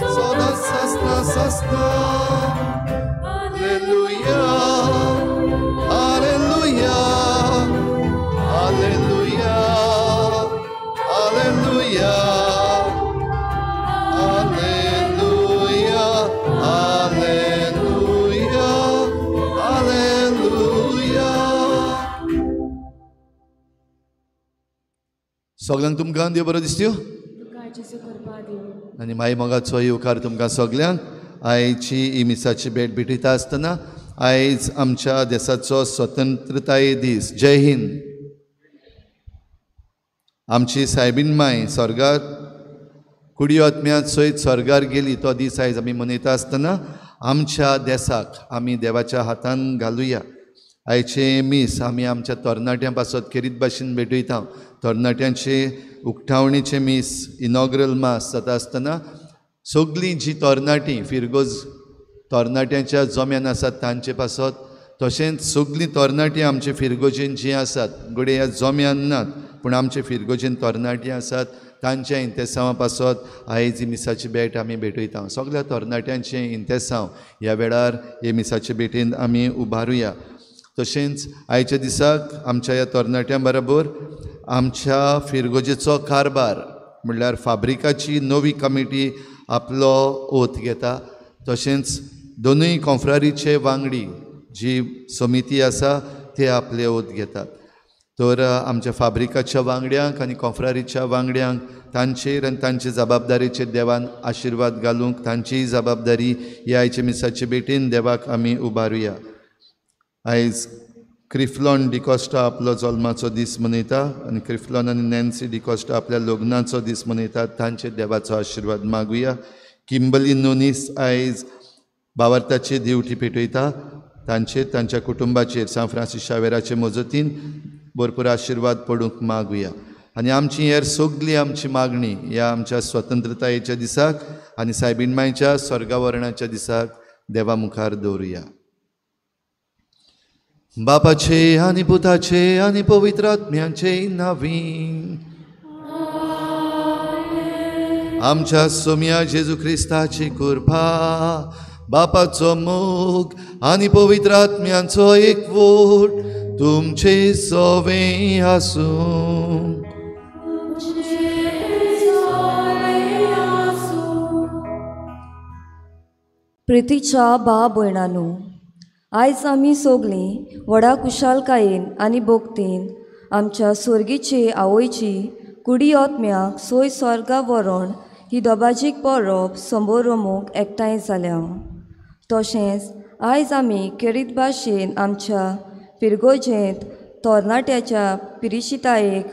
Soda sasna sasna. Hallelujah. Hallelujah. Hallelujah. Hallelujah. Hallelujah. Hallelujah. Hallelujah. सगळ्यांक तुमकां देव बरो दिसत्यो आनी माई मोगाचो येवकार तुमकां सगळ्यांक आयची ही मिसाची भेट भेटयता आसतना आयज आमच्या देशाचो स्वतंत्रताय दीस. जय हिंद. आमची सायबीन माय स्वर्गार कुडी आत्म्यांत सयत स्वर्गार गेली तो दीस आयज आमी मनयता आसतना आमच्या देशाक आमी देवाच्या हातान घालुया. आयचे मीस आमी आमच्या तरणाट्यां पासत खेरीत भाशेन भेटयता. तरणाट्यांचे उक्तावणेचे मीस इनॉग्रल मास जाता आसतना सगळीं जीं तरणाटीं फिरगोज तरणाट्यांच्या जम्यान आसात तांचे पासत तशेंच सगळीं तरणाटीं आमचे फिरगोजेन जीं आसात घडये ह्या जम्यान नात पूण आमचे फिरगोजेन तरणाटीं आसात तांच्या इंतेसांवा पासत आयज ही मिसाची भेट आमी भेटयता. सगळ्या तरणाट्यांचें इंतेसांव ह्या वेळार हे मिसाचे भेटेन आमी उबारुया. तशेंच आयच्या दिसाक आमच्या ह्या तरणाट्यां बरोबर आमच्या फिरगोजेचो कारभार म्हणल्यार फाब्रिकाची नवी कमिटी आपलो ओथ घेता. तशेंच दोनूय कॉन्फ्रारीचे वांगडी जी समिती आसा ते आपले ओथ घेतात. तर आमच्या फाब्रिकाच्या वांगड्यांक आनी कॉन्फ्रारीच्या वांगड्यांक तांचेर आनी तांचे जबाबदारेचेर देवान आशिर्वाद घालूंक तांचीय जबाबदारी ह्या आयचे मिसाचे भेटेन देवाक आमी उबारुया. आयज क्रिफ्लॉन डिकॉस्टा आपलो जल्माचो दीस मनयता आनी क्रिफ्लॉन आनी नॅन्सी डिकॉस्टा आपल्या लग्नाचो दीस मनयतात. तांचे देवाचो आशिर्वाद मागुया. किंबली नोनीस आयज भावार्थाची दिवटी पेटयता. तांचेर तांच्या कुटुंबाचेर सान फ्रांसीस शावेराचे मजतीन भरपूर आशिर्वाद पडूंक मागुया. आनी आमची हेर सगळी आमची मागणी ह्या आमच्या स्वतंत्रतायेच्या दिसाक आनी सायबीण मांयच्या स्वर्गावरणाच्या दिसाक देवा मुखार दवरुया. बापाचे आनी पुताचे आनी पवित्र आत्म्याचे नांवीं आमच्या सोम्या जेजू क्रिस्ताची कृपा बापाचो मोग आनी पवित्र आत्म्याचो एकवट तुमचे सवें आसूं. प्रितीच्या बा भयणांनो, आयज आमी सगळीं व्हडा कुशालकायेन आनी भोगतेन आमच्या स्वर्गीचे आवयची कुडी आत्म्याक सोय स्वर्गा व्हरोन ही दोबाजीक परब संबोरमूंक एकठांय जाल्या. तशेंच आयज आमी खेरीत भाशेन आमच्या पिरगोजेंत तरणाट्याच्या पिरिशितायेक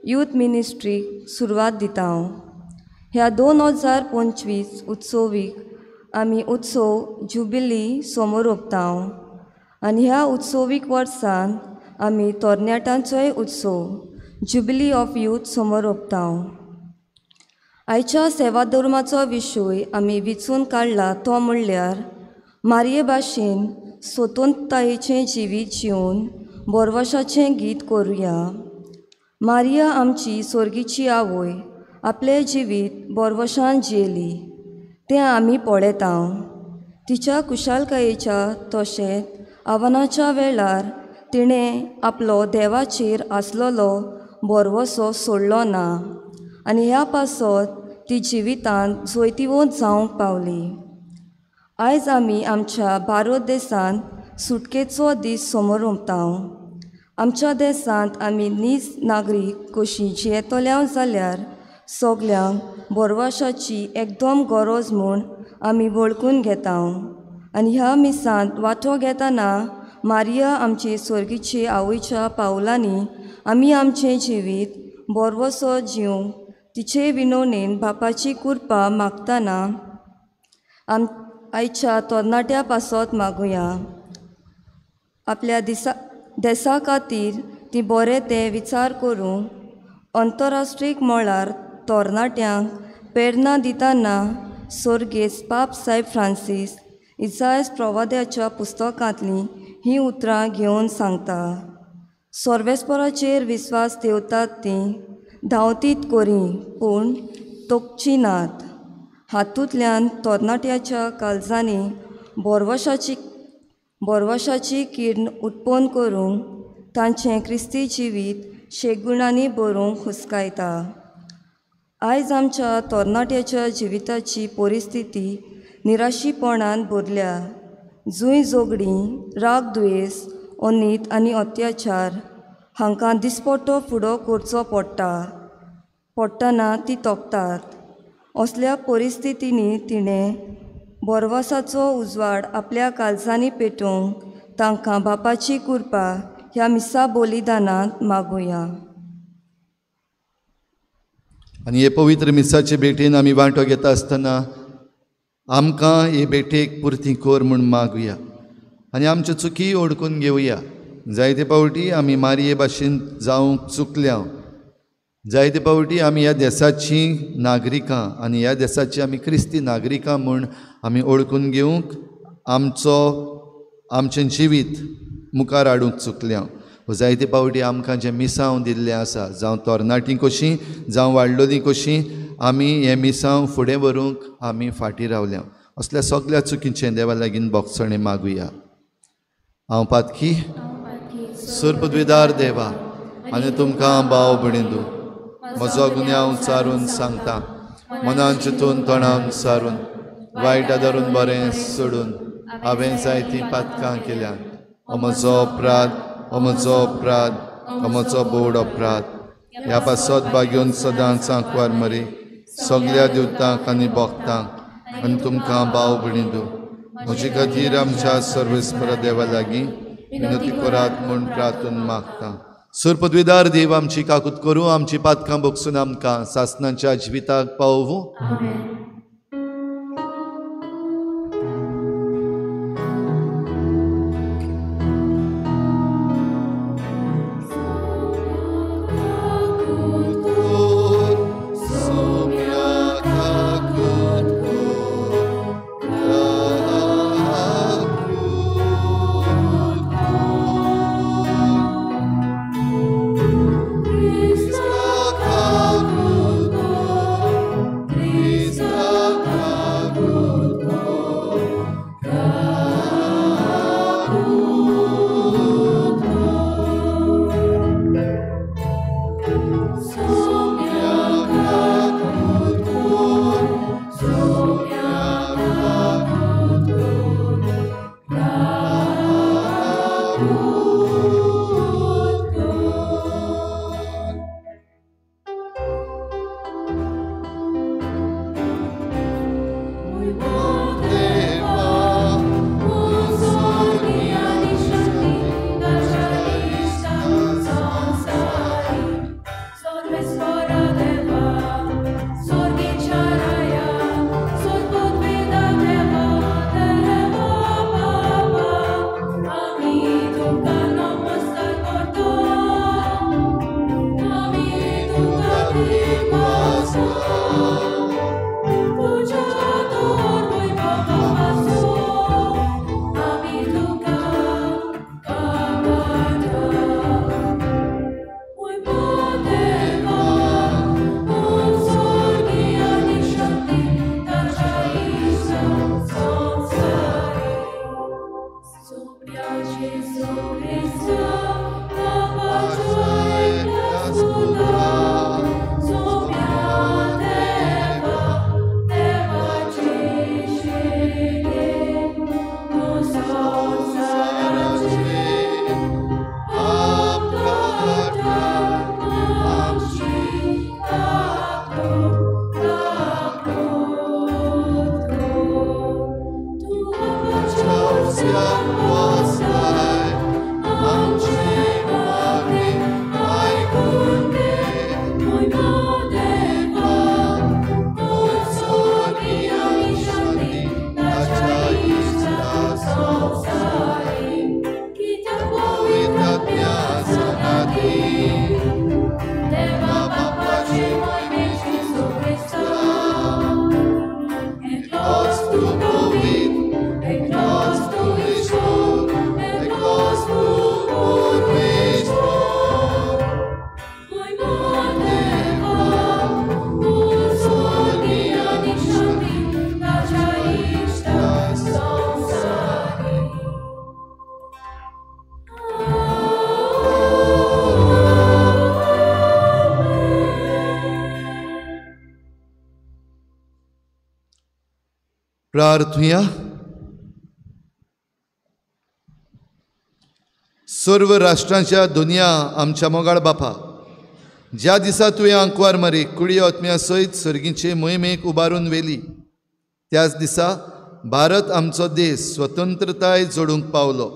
यूथ मिनिस्ट्रीक सुरवात दिता. ह्या 2025 उत्सवीक आमी उत्सव जुबिली समोर ओंपता आनी ह्या उत्सवीक वर्सान आमी तरणाट्यांचोय उत्सव जुबिली ऑफ यूथ समोर ओंपता. आयच्या सेवा धर्माचो विशय आमी विचून काडला तो म्हणल्यार मारये भाशेन स्वतंत्रतायेचें जिवीत जिवन बोरवशाचें गीत करुया. मारिया आमची स्वर्गीची आवय आपलें जिवीत बोरवशान जियेली तें आमी पळयता. तिच्या कुशालकायेच्या तशेंच आव्हानाच्या वेळार तिणें आपलो देवाचेर आसलोलो बोरवसो सोडलो ना आनी ह्या पासत ती जिवितांत जैतिवंत जावंक पावली. आयज आमी आमच्या भारत देशांत सुटकेचो दीस समोर ओंपता. आमच्या देशांत आमी नीज नागरीक कशीं जियेतल्या जाल्यार सगल्यांक बोरवशाची एकदम गरज म्हूण आमी वळखून घेता. आनी ह्या मिसांत वांटो घेतना मारिया आमचे स्वर्गीचे आवयच्या पावलांनी आमी आमचें जिवीत बोरवसो जिवंक तिचे विनवणेन बापाची कृपा मागतना आयच्या तरणाट्या पासत मागुया. आपल्या देशा खातीर ती बरें तें विचार करूंक अंतरराष्ट्रीय मळार तरणाट्यांक प्रेरणा दितना सर्गेस्त पाप सायब फ्रांसीस इसायास प्रवाद्याच्या पुस्तकांतलीं हीं उतरां घेवन सांगता. सर्वेस्पराचेर विस्वास ठेवतात तीं धांवतीत कोरी पूण तोखची नात. हातूंतल्यान तरणाट्याच्या काळजांनी बोरवशाची किर्ण उत्पन्न करूंक तांचें क्रिस्ती जिवीत शेगुणांनी बरोवंक हुस्कायता. आयज आमच्या तरणाट्याच्या जिविताची परिस्थिती निराशीपणान भरल्या. जुंय जोगडी, राग द्वेस, अनीत आनी अत्याचार हांकां दिसपट्टो फुडो करचो पडटना ती तोखतात. असल्या परिस्थितींनी तिणें बोरवसाचो उजवाड आपल्या काळजांनी पेटोवंक तांकां बापाची कृपा ह्या मिसा बलिदानांत मागुया. आनी हे पवित्र मिसाचे भेटेन आमी वांटो घेता आसतना आमकां हे भेटेक पुर्ती कोर म्हूण मागुया आनी आमच्यो चुकी ओळखून घेवया. जायते पावटी आमी मारये भाशेन जावंक चुकल्या. जायते पावटी आमी ह्या देशाचीं नागरिकां आनी ह्या देशाची आमी क्रिस्ती नागरिकां म्हूण आमी ओळखून घेवंक आमचें जिवीत मुखार हाडूंक चुकल्या. जायते पावटी आमकां जें मिसांव दिल्लें आसा, जावं तरणाटीं कशीं जावं वाडलोलीं कशीं, आमी हें मिसांव फुडें व्हरूंक आमी फाटीं रावल्या. असल्या सगळ्या चुकींचें देवा लागीं बोगसणें मागुया. हांव पातकी सुरपद्विदार देवा आनी तुमकां भाव भणिंदू म्हजो गुन्यांव चारून सांगता. मनान चिंतून तोंडान सारून वायट धरून बरें सोडून हांवें जायतीं पातकां केल्यात. हो म्हजो अपराध, हो म्हजो अपराध, हो म्हजो बोड अपराध. ह्या पासत बागेवन सदांच सांकवार मरी सगळ्या दिवतांक आनी भोगतांक आनी तुमकां भाव भणिंदू म्हजे खातीर आमच्या सर्वेस्पर देवा लागीं विनंती करात म्हूण प्रार्थून मागता. सुरपद्विदार देव आमची काकूत करूं, आमची पातकां भोगसून आमकां सासणाच्या जिविताक पावूं. प्रार्थुया. सर्व राष्ट्रांच्या दुनिया आमच्या मोगाळ बापा, ज्या दिसा तुवें आंकवार मारी कुडी आत्म्या सयत सर्गीचे मोहिमेक उबारून वेली, त्याच दिसा भारत आमचो देश स्वतंत्रताय जोडूंक पावलो.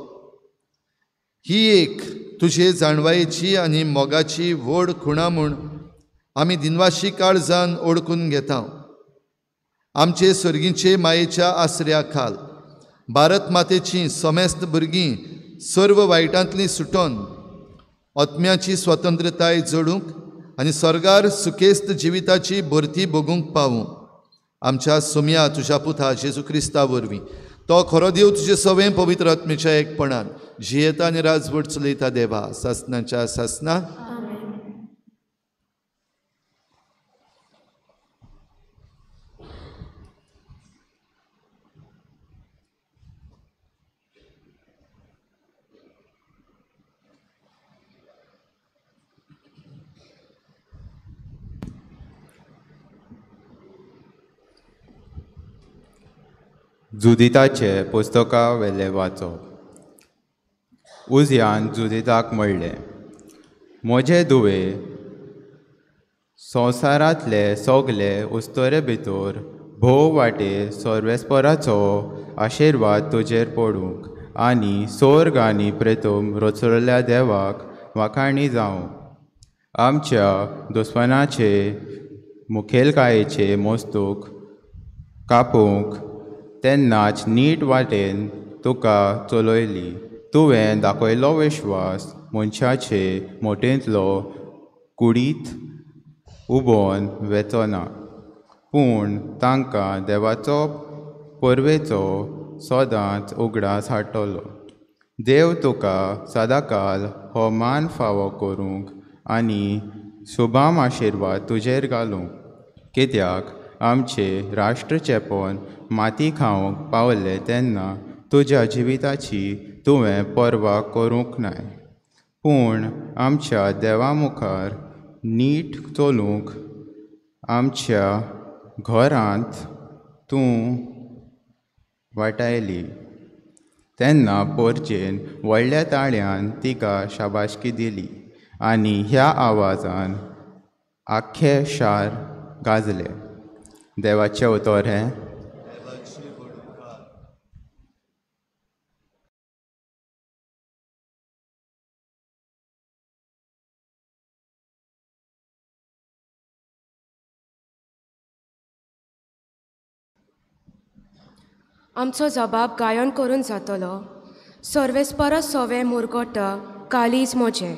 ही एक तुजे जाणवायेची आनी मोगाची व्हड खुणा म्हूण आमी दिनवाशी काळजान ओळखून घेता. आमचे सर्गीचे मायेच्या आसऱ्या खाल भारत मातेची समेस्त भुरगीं सर्व वायटांतली सुटोन आत्म्याची स्वतंत्रताय जोडूंक आनी स्वर्गार सुखेस्त जिविताची भरती भोगूंक पावूं. आमच्या सोम्या तुज्या पुता जेजू क्रिस्ता वरवीं तो खरो देव तुजे सवें पवित्र आत्मेच्या एकपणान जियेता आनी राजवट चलयता देवा सासनाच्या सासना. जुदिताचे पुस्तका वेले वाचप. उजयान जुदिताक म्हणलें, म्हजे दुवे, संवसारांतले सोगले उस्तोरे भितर भोव वाटे सर्वेस्पराचो आशिर्वाद तुजेर पडूंक आनी स्वर्ग आनी प्रेतम रचलेल्या देवाक वाखाणी जावं. आमच्या दुस्मनाचे मुखेलकायेचे मस्तूक कापूंक तेन्नाच नीट वाटेन तुका चलयली. तुवें दाखयलो विश्वास मनशाचे मोटेंतलो कुडीत उबोवन वेचना, पूण तांकां देवाचो परवेचो सदांच उगडास हाडटलो. देव तुका सदांकाल हो मान फावो करूंक आनी शुभाम आशिर्वाद तुजेर घालूंक. कित्याक आमचे राष्ट्र चेपोन माती खावंक पावले तेन्ना तुज्या जिविताची तुवें पर्वा करूंक नाय, पूण आमच्या देवा मुखार नीट चलूंक आमच्या घरांत तूं वाटायली. तेन्ना परचेन व्हडल्या ताळ्यान तिका शाबासकी दिली आनी ह्या आवाजान आख्खे शार गाजले. देवाचें उतोरें. आमचो जबाब गायन करून जातलो. सर्वेस्परा सोवे मुरगोटा कालीज मोजे.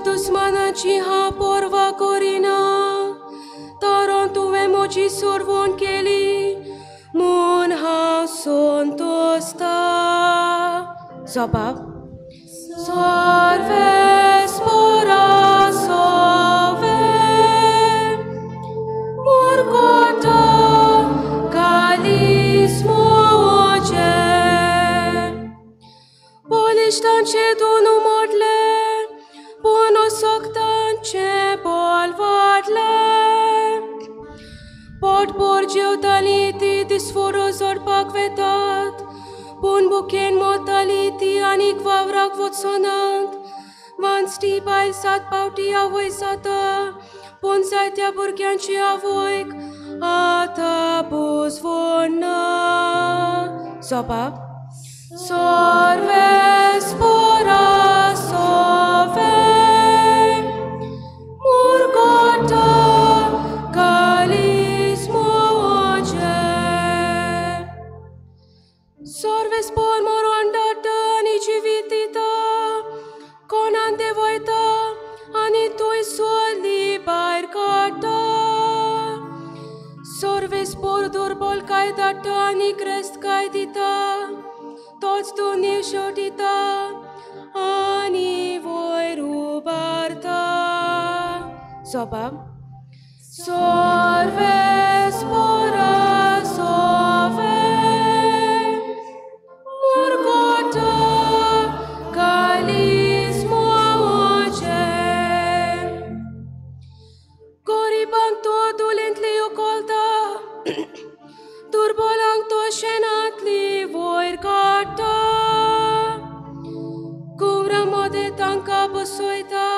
दुस्मानाची हा पोरवा करिना, तारण तुवें म्हजी सोडवण केली म्हूण हांव संतोस्ता. जबाब. सर्वेस्परा सोवे मुरगोटा कालीज मोजे. बलिश्टांचे दोनू मोडले, पूण सोगतांचे बोल वाडले. पोटभर जेवताली ती दिसफोरो जोडपाक वेतात, पूण बुकेन मोताली ती आनीक वावराक वचनात. वांचटी बायल 7 पावटी आवय जाता, पूण जायत्या भुरग्यांची आवयक आतां बुजवण ना. जबाब. सर्वेस्परा सोवे सर्वेस्पोर दुर्बल काय धाडटा आनी क्रेस्त काय दिता तोच दोनी शेवटिता आनी वयर उबारता जबाब सर्वेस्पोरा सोवे मुरगोटा कालीस मोचे गरिबांक तो दुलेंतली उखलता दुर्बलांक तो शेणांतली वयर काडटा कुवरां मदें तांकां बसयता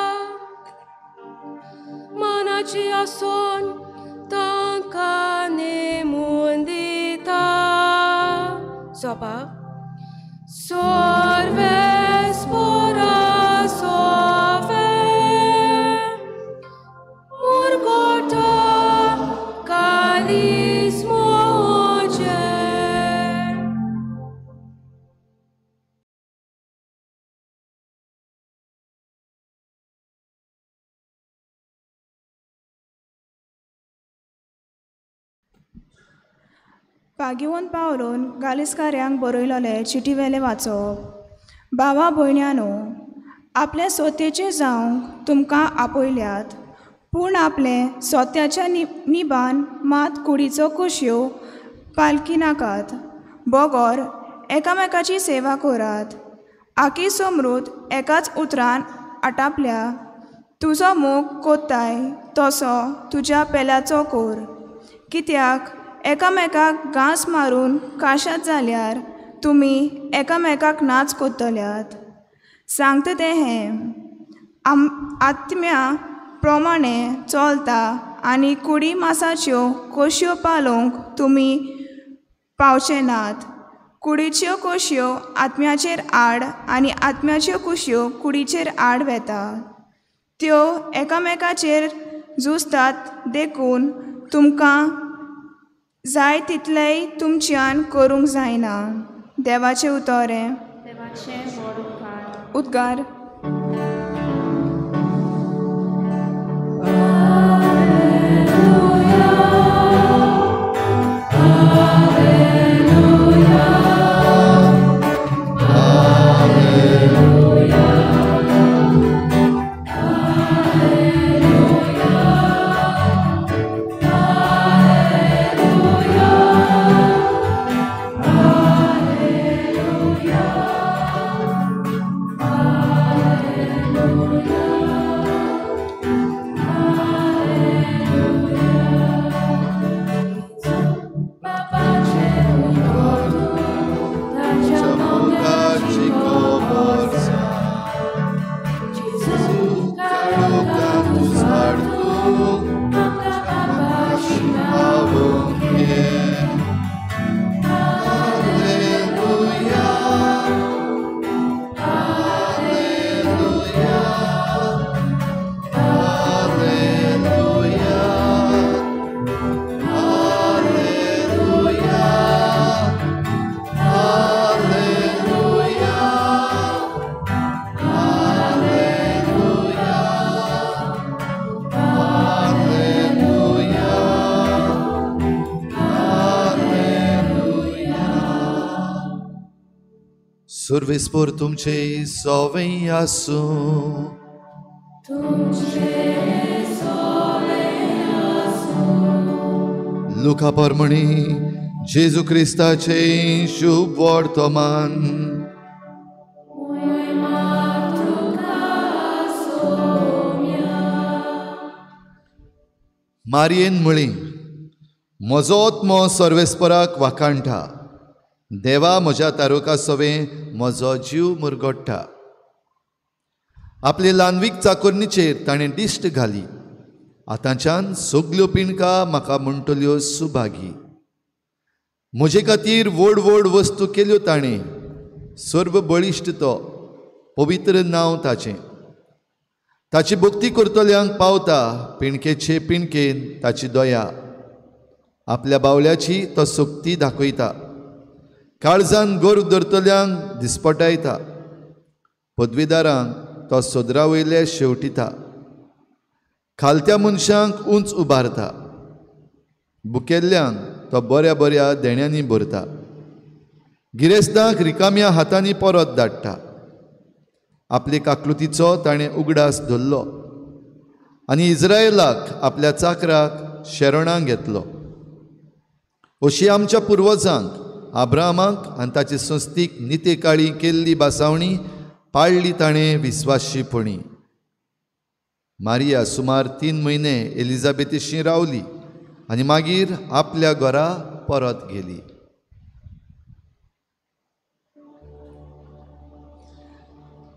मानाची आसोन तांकां नेमून दिता जबाब सर्वेस्पोरा सोवे मुरगोटा कालीस मोचे पागिवोन पावलोन गालिस्कार्यांक बरयलोले चिटी वेले वाचप भावा भयण्यांनो आपले सोतेचे जावंक तुमकां आपयल्यात पूण आपले सोत्याच्या निबान मात कुडीचो कुशयो पालकी नाकात बोगोर एकामेकाची सेवा करात आकी समृद्ध एकाच उतरान आटापल्या तुजो मोग कोत्ताय तसो तुज्या पेल्याचो कोर कित्याक एकामेकाक घांस मारून काशात जाल्यार तुमी एकामेकाक नाच कोत्तल्यात सांगता तें हें आत्म्या प्रमाणे चलता आनी कुडी मासाच्यो कोशयो पालोवंक तुमी पावचे नात कुडीच्यो कोशयो आत्म्याचेर आड आनी आत्म्याच्यो कुशयो कुडीचेर आड वेता त्यो एकामेकाचेर झुजतात देखून तुमकां जाय तितलेय तुमच्यान करूंक जायना देवाचें उतोरें उद्गार सर्वेस्पोर तुमचे सोवें आसूं लुका परमणी जेजू क्रिस्ताचे शुभ वर्तमान मारयेन म्हळी म्हजो आत्मो सर्वेस्पराक वाखाणटा देवा म्हज्या तारुका सवे म्हजो जीव मुरगोडटा आपले ल्हानवीक चाकोरणीचेर ताणें दिश्ट घाली आतांच्यान सगल्यो पिणकां म्हाका म्हणटल्यो सुभागी म्हजे खातीर व्हड व्हड वस्तू केल्यो ताणें सर्व बळिश्ट तो पवित्र नांव ताचें ताची भक्ती करतल्यांक पावता पिणकेचे पिणकेन ताची दया आपल्या बावल्याची तो सक्ती दाखयता काळजान गर्व धरतल्यांक दिसपटायता पदवीदारांक तो सोदरा वयले शेवटिता खालत्या मनशांक उंच उबारता बुकेल्ल्यांक तो बऱ्या बऱ्या देण्यांनी भरता. गिरेस्तांक रिकाम्या हातांनी परत धाडटा. आपले काकलुतीचो ताणें उगडास धरलो आनी इस्रायेलाक आपल्या चाकराक शेरोणांक घेतलो. अशी आमच्या पुर्वजांक अब्राहमाक आनी ताचे संस्थीक नितेकाळी केल्ली बासावणी पाळली ताणें विस्वाशीपणी. मारिया सुमार 3 म्हयने एलिझाबेथीशी रावली आनी मागीर आपल्या घरा परत गेली.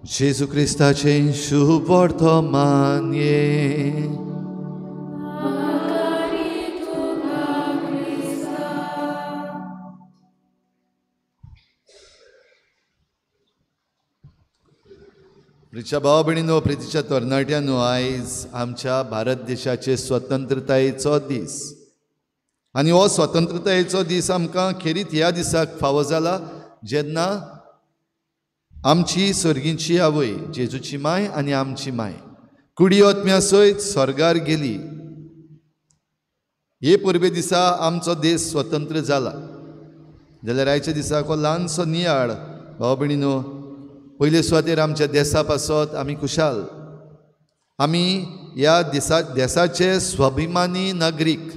जेजू क्रिस्ताचें शुभ वर्तमान ये. प्रिच्या भाव भयणीनो, प्रितीच्या तरणाट्यांनो, आयज आमच्या भारत देशाचे स्वतंत्रतायेचो दीस. आनी हो स्वतंत्रतायेचो दीस आमकां खेरीत ह्या दिसाक फावो जाला जेन्ना आमची सर्गीची आवय जेजूची माय आनी आमची माय कुडी ओतम्या सयत स्वर्गार गेली. हे पुर्वे दिसा आमचो देश स्वतंत्र जाला जाल्यार आयच्या दिसाक हो ल्हानसो नियाळ भाव भयणीनो, पयले सुवातेर आमच्या देशा पासत आमी खुशाल. आमी ह्या देशाचे स्वाभिमानी नागरीक.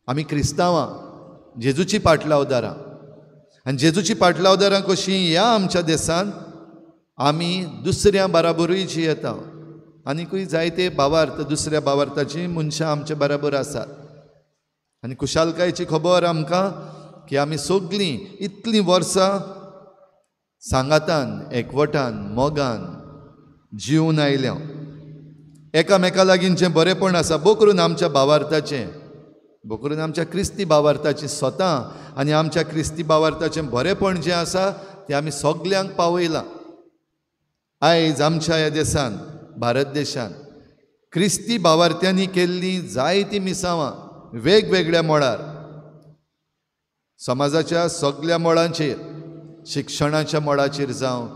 आमी क्रिस्तांवां, जेजूची पाटलावदारां. आनी जेजूची पाटलावदारां कशीं ह्या आमच्या देशांत आमी दुसऱ्या बाराबरूय जियेता. आनीकूय जायते भावार्थ, दुसऱ्या भावार्थाची मनशां आमचे बराबर आसात. आनी खुशालकायेची खबर आमकां की आमी सगळीं इतलीं वर्सां सांगातान, एकवटान, मोगान जिवन आयल्या. एकामेका लागींचें बरेपण आसा, भोव करून आमच्या भावार्थाचें, भोव करून आमच्या क्रिस्ती भावार्थाचें स्वता आनी आमच्या क्रिस्ती भावार्थाचें बरेपण जें आसा तें आमी सगल्यांक पावयलां. आयज आमच्या ह्या देशांत, भारत देशांत क्रिस्ती भावार्थ्यांनी केल्लीं जायतीं मिसावां वेगवेगळ्या मळार, समाजाच्या सगळ्या मळांचेर, शिक्षणाच्या मळाचेर जावं,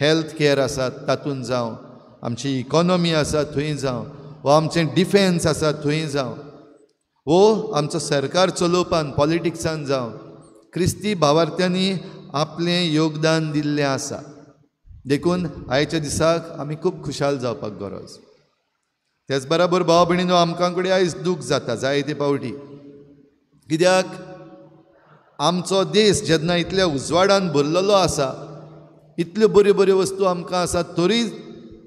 हेल्थ कॅर आसात तातूंत जावं, आमची इकॉनॉमी आसा थंय जावं, वो आमचें डिफेन्स आसा थंय जावं, वो आमचो सरकार चलोवपान पॉलिटिक्सान जावं, क्रिस्ती भावार्थ्यांनी आपलें योगदान दिल्लें आसा. देखून आयच्या दिसाक आमी खूब खुशाल जावपाक गरज. तेच बराबर भाव भयणीनो, आमकां कडेन आयज दूख जाता जायते फावटी. कित्याक आमचो देश जेन्ना इतल्या उजवाडान भरलेलो आसा, इतल्यो बऱ्यो बऱ्यो वस्तू आमकां आसात, तरी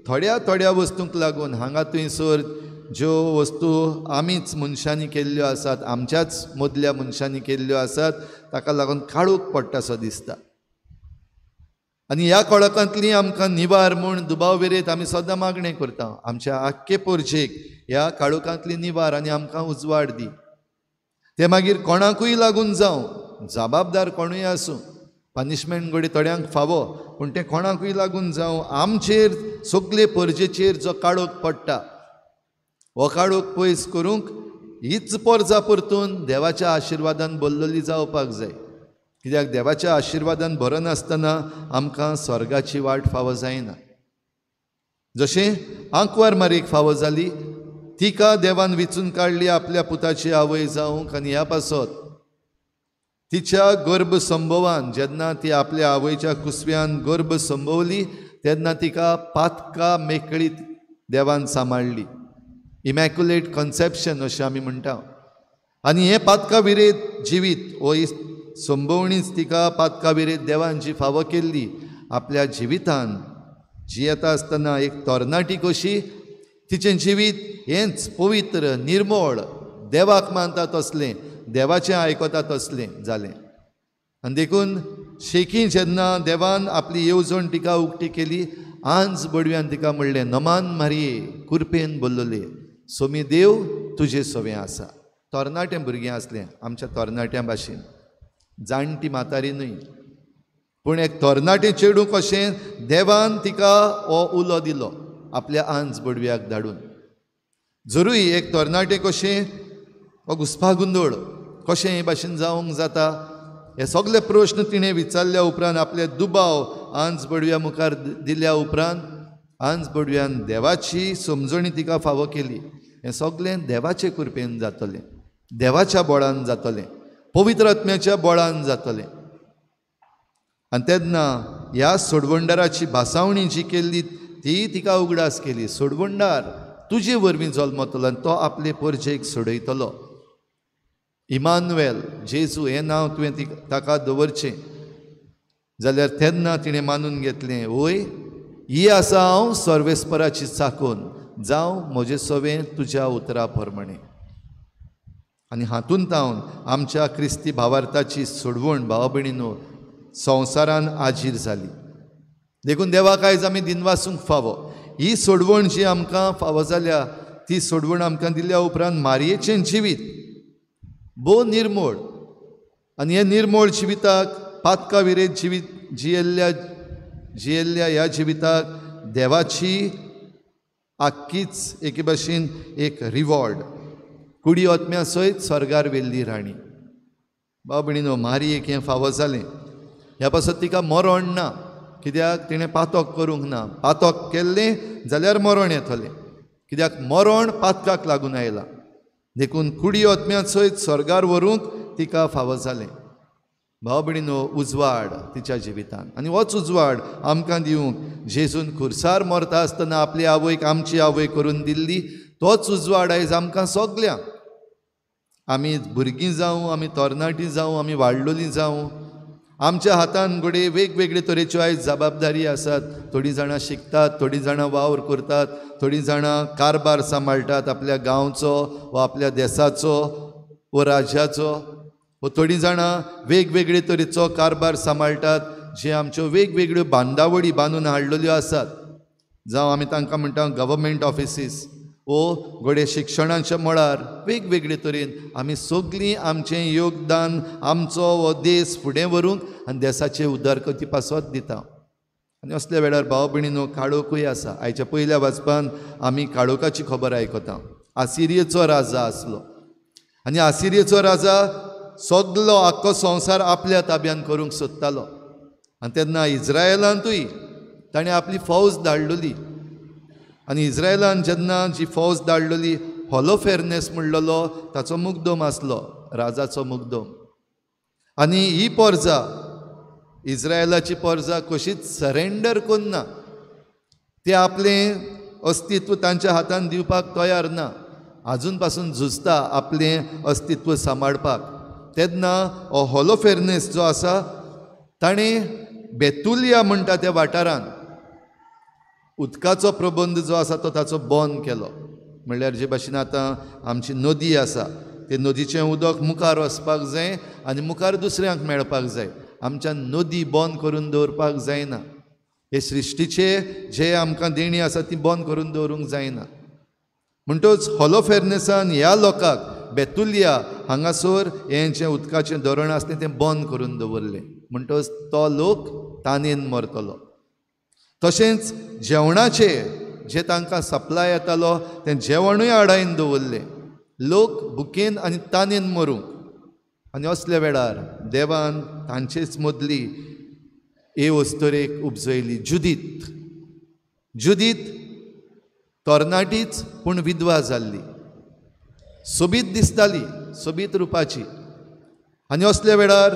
थोड्या थोड्या वस्तूंक लागून हांगा थंयसर ज्यो वस्तू आमीच मनशांनी केल्ल्यो आसात, आमच्याच मदल्या मनशांनी केल्ल्यो आसात, ताका लागून काळोख पडटासो दिसता. आनी ह्या काळोखांतली आमकां निवार म्हूण दुबाव वेरेत आमी सदां मागणें करता, आमच्या आख्खे पोरचेक ह्या काळोखांतली निवार आनी आमकां उजवाड दी. ते मागीर कोणाकूय लागून जावं, जबाबदार कोणूय आसूं, पनिशमेंट घडये थोड्यांक फावो, पूण तें कोणाकूय लागून जावं, आमचेर सगळे परजेचेर जो काळोख पडटा, हो काळोख पयस करूंक हीच परजा परतून देवाच्या आशिर्वादान भरलेली जावपाक जाय. कित्याक देवाच्या आशिर्वादान भरो नासतना आमकां स्वर्गाची वाट फावो जायना. जशें आंकवार मारयेक फावो जाली, तिका देवान वेंचून काडली आपल्या पुताची आवय जावंक, आनी ह्या पासत तिच्या गर्भ संभवान जेन्ना ती आपल्या आवयच्या कुसव्यान गर्भ संभवली तेन्ना तिका पातका मेकळीत देवान सांबाळली. इमॅक्युलेट कन्सेप्शन अशें आमी म्हणटा. आनी हें पातका विरेत जिवीत, हो संभवणीच तिका पातका विरेत देवान जी फावो केल्ली, आपल्या जिवितान जियेता आसतना एक तरणाटी कशी तिचें जिवीत हेंच पवित्र, निर्मळ, देवाक मानता तसलें, देवाचें आयकता तसलें जालें. आनी देखून शेकी जेन्ना देवान आपली येवजण तिका उक्ती केली, आंज बडव्यान तिका म्हणलें, नमान मारये कुरपेन बोल्लोले, सोमी देव तुजें सवें आसा. तरणाटें भुरगें आसलें आमच्या तरणाट्यां भाशेन, जाणटी म्हातारी न्हय, पूण एक तरणाटें चेडूं कशें देवान तिका हो उलो दिलो आपल्या आंज बडव्याक धाडून. जरूय एक तरणाटें कशें हो घुसपागुंदोळ कशें हे भाशेन जावंक जाता, हे सगळे प्रश्न तिणें विचारल्या उपरांत, आपले दुबाव आंज बडव्या मुखार दिल्या उपरांत आंज बडव्यान देवाची समजणी तिका फावो केली. हें सगळें देवाचे कृपेन जातलें. देवाच्या बळान जातलें, पवित्र आत्म्याच्या बळान जातलें. आनी तेन्ना ह्या सोडवंडाराची भासावणी जी केल्ली ती तिका उगडास केली. सोडवंडार तुजे वरवीं जल्मतलो आनी तो आपले परजेक सोडयतलो. इमानुएल, जेजू हें नांव तुवें ताका दवरचें. जाल्यार तेन्ना तिणें मानून घेतलें, वय ही आसा हांव सर्वेस्पराची चाकून, जावं म्हजें सवें तुज्या उतरा प्रमाणें. आनी हातूंत हांव आमच्या क्रिस्ती भावार्थाची सोडवण भाव भयणीनो संवसारान आजीर जाली. देखून देवाक आयज आमी दिनवासूंक फावो. ही सोडवण जी आमकां फावो जाल्या ती सोडवण आमकां दिल्या उपरांत मारयेचें जिवीत भोव निर्मळ, आनी हे निर्मळ जिविताक पातका विरेत जिवीत जियेल्ल्या ह्या जिविताक देवाची आख्खीच एके भाशेन एक रिवॉर्ड, कुडी ओतम्या सयत स्वर्गार वेल्ली राणी. भाव भयणीनो, मारयेक हें फावो जालें. ह्या पासत तिका मरण ना, कित्याक तिणें पातक करूंक ना. पातक केल्लें जाल्यार मरण येतलें, कित्याक मरण पातकाक लागून आयलां. देखून कुडी ओतम्या सयत स्वर्गार व्हरूंक तिका फावो जालें. भाव भयणीनो, उजवाड तिच्या जिवितान, आनी होच उजवाड आमकां दिवंक जेजून खुर्सार मरता आसतना आपली आवयक आमची आवय करून दिल्ली. तोच उजवाड आयज आमकां सगल्यांक, आमी भुरगीं जावं, आमी तरणाटीं जावं, आमी वाडलोलीं जावं, आमच्या हातान घोडे वेगवेगळे तरेच्यो आयज जबाबदारी आसात. थोडीं जाणां शिकतात, थोडीं जाणां वावर करतात, थोडीं जाणां कारबार सांबाळटात आपल्या गांवचो वा आपल्या देशाचो वा राज्याचो, वा थोडीं जाणां वेगवेगळे तरेचो कारबार सांबाळटात जे आमच्यो वेगवेगळ्यो बांदावळी बांदून हाडलेल्यो आसात. जावं आमी तांकां म्हणटा गव्हर्मेंट ऑफिसीस वो घोडे शिक्षणाच्या मळार वेगवेगळे तरेन आमी सगळीं आमचें योगदान आमचो हो देश फुडें व्हरूंक आनी देशाचे उदारगती पासत दिता. आनी असल्या वेळार भाव भयणीनो, काळोखूय आसा. आयच्या पयल्या वाचपान आमी काळोखाची खबर आयकता. आसिरियेचो राजा आसलो, आनी आसिरियेचो राजा सगलो आख्खो संवसार आपल्या ताब्यान करूंक सोदतालो. आनी तेन्ना इज्रायेलांतूय ताणें आपली फौज धाडलेली. आनी इज्रायेलान जेन्ना जी फौज धाडलेली, हॉलोफेर्नेस म्हणलेलो ताचो मुगदम आसलो, राजाचो मुगदम. आनी ही पोरजा, इज्रायेलाची पोरजा कशीच सरेंडर करना. ते आपलें अस्तित्व तांच्या हातान दिवपाक तयार ना, आजून पासून झुजता आपलें अस्तित्व सांबाळपाक. तेन्ना हो हॉलोफेर्नेस जो आसा ताणें बेतुलिया म्हणटा त्या वाठारान उदकाचो प्रबंध जो आसा तो ताचो बंद केलो. म्हणल्यार जे भाशेन आतां आमची नदी आसा, ते नदीचें उदक मुखार वचपाक जाय आनी मुखार दुसऱ्यांक मेळपाक जाय. आमच्या नदी बंद करून दवरपाक जायना. हे सृश्टीचे जे आमकां देणी आसा ती बंद करून दवरूंक जायना. म्हणटच हॉलोफेर्नेसान ह्या लोकांक बेतुलिया हांगासर हें जें उदकाचें धरण आसलें तें बंद करून दवरलें. म्हणटच तो लोक तानेन मरतलो. तशेंच जेवणाचे जे तांकां सप्लाय येतालो तें जेवणूय आडायन दवरलें. लोक भुकेन आनी तानेन मरूंक. आनी असल्या वेळार देवान तांचेच मदली हे वस्तोरेक उपजयली, जुदीत. जुदीत तरणाटीच पूण विधवा जाल्ली, सोबीत दिसताली, सोबीत रुपाची. आनी असल्या वेळार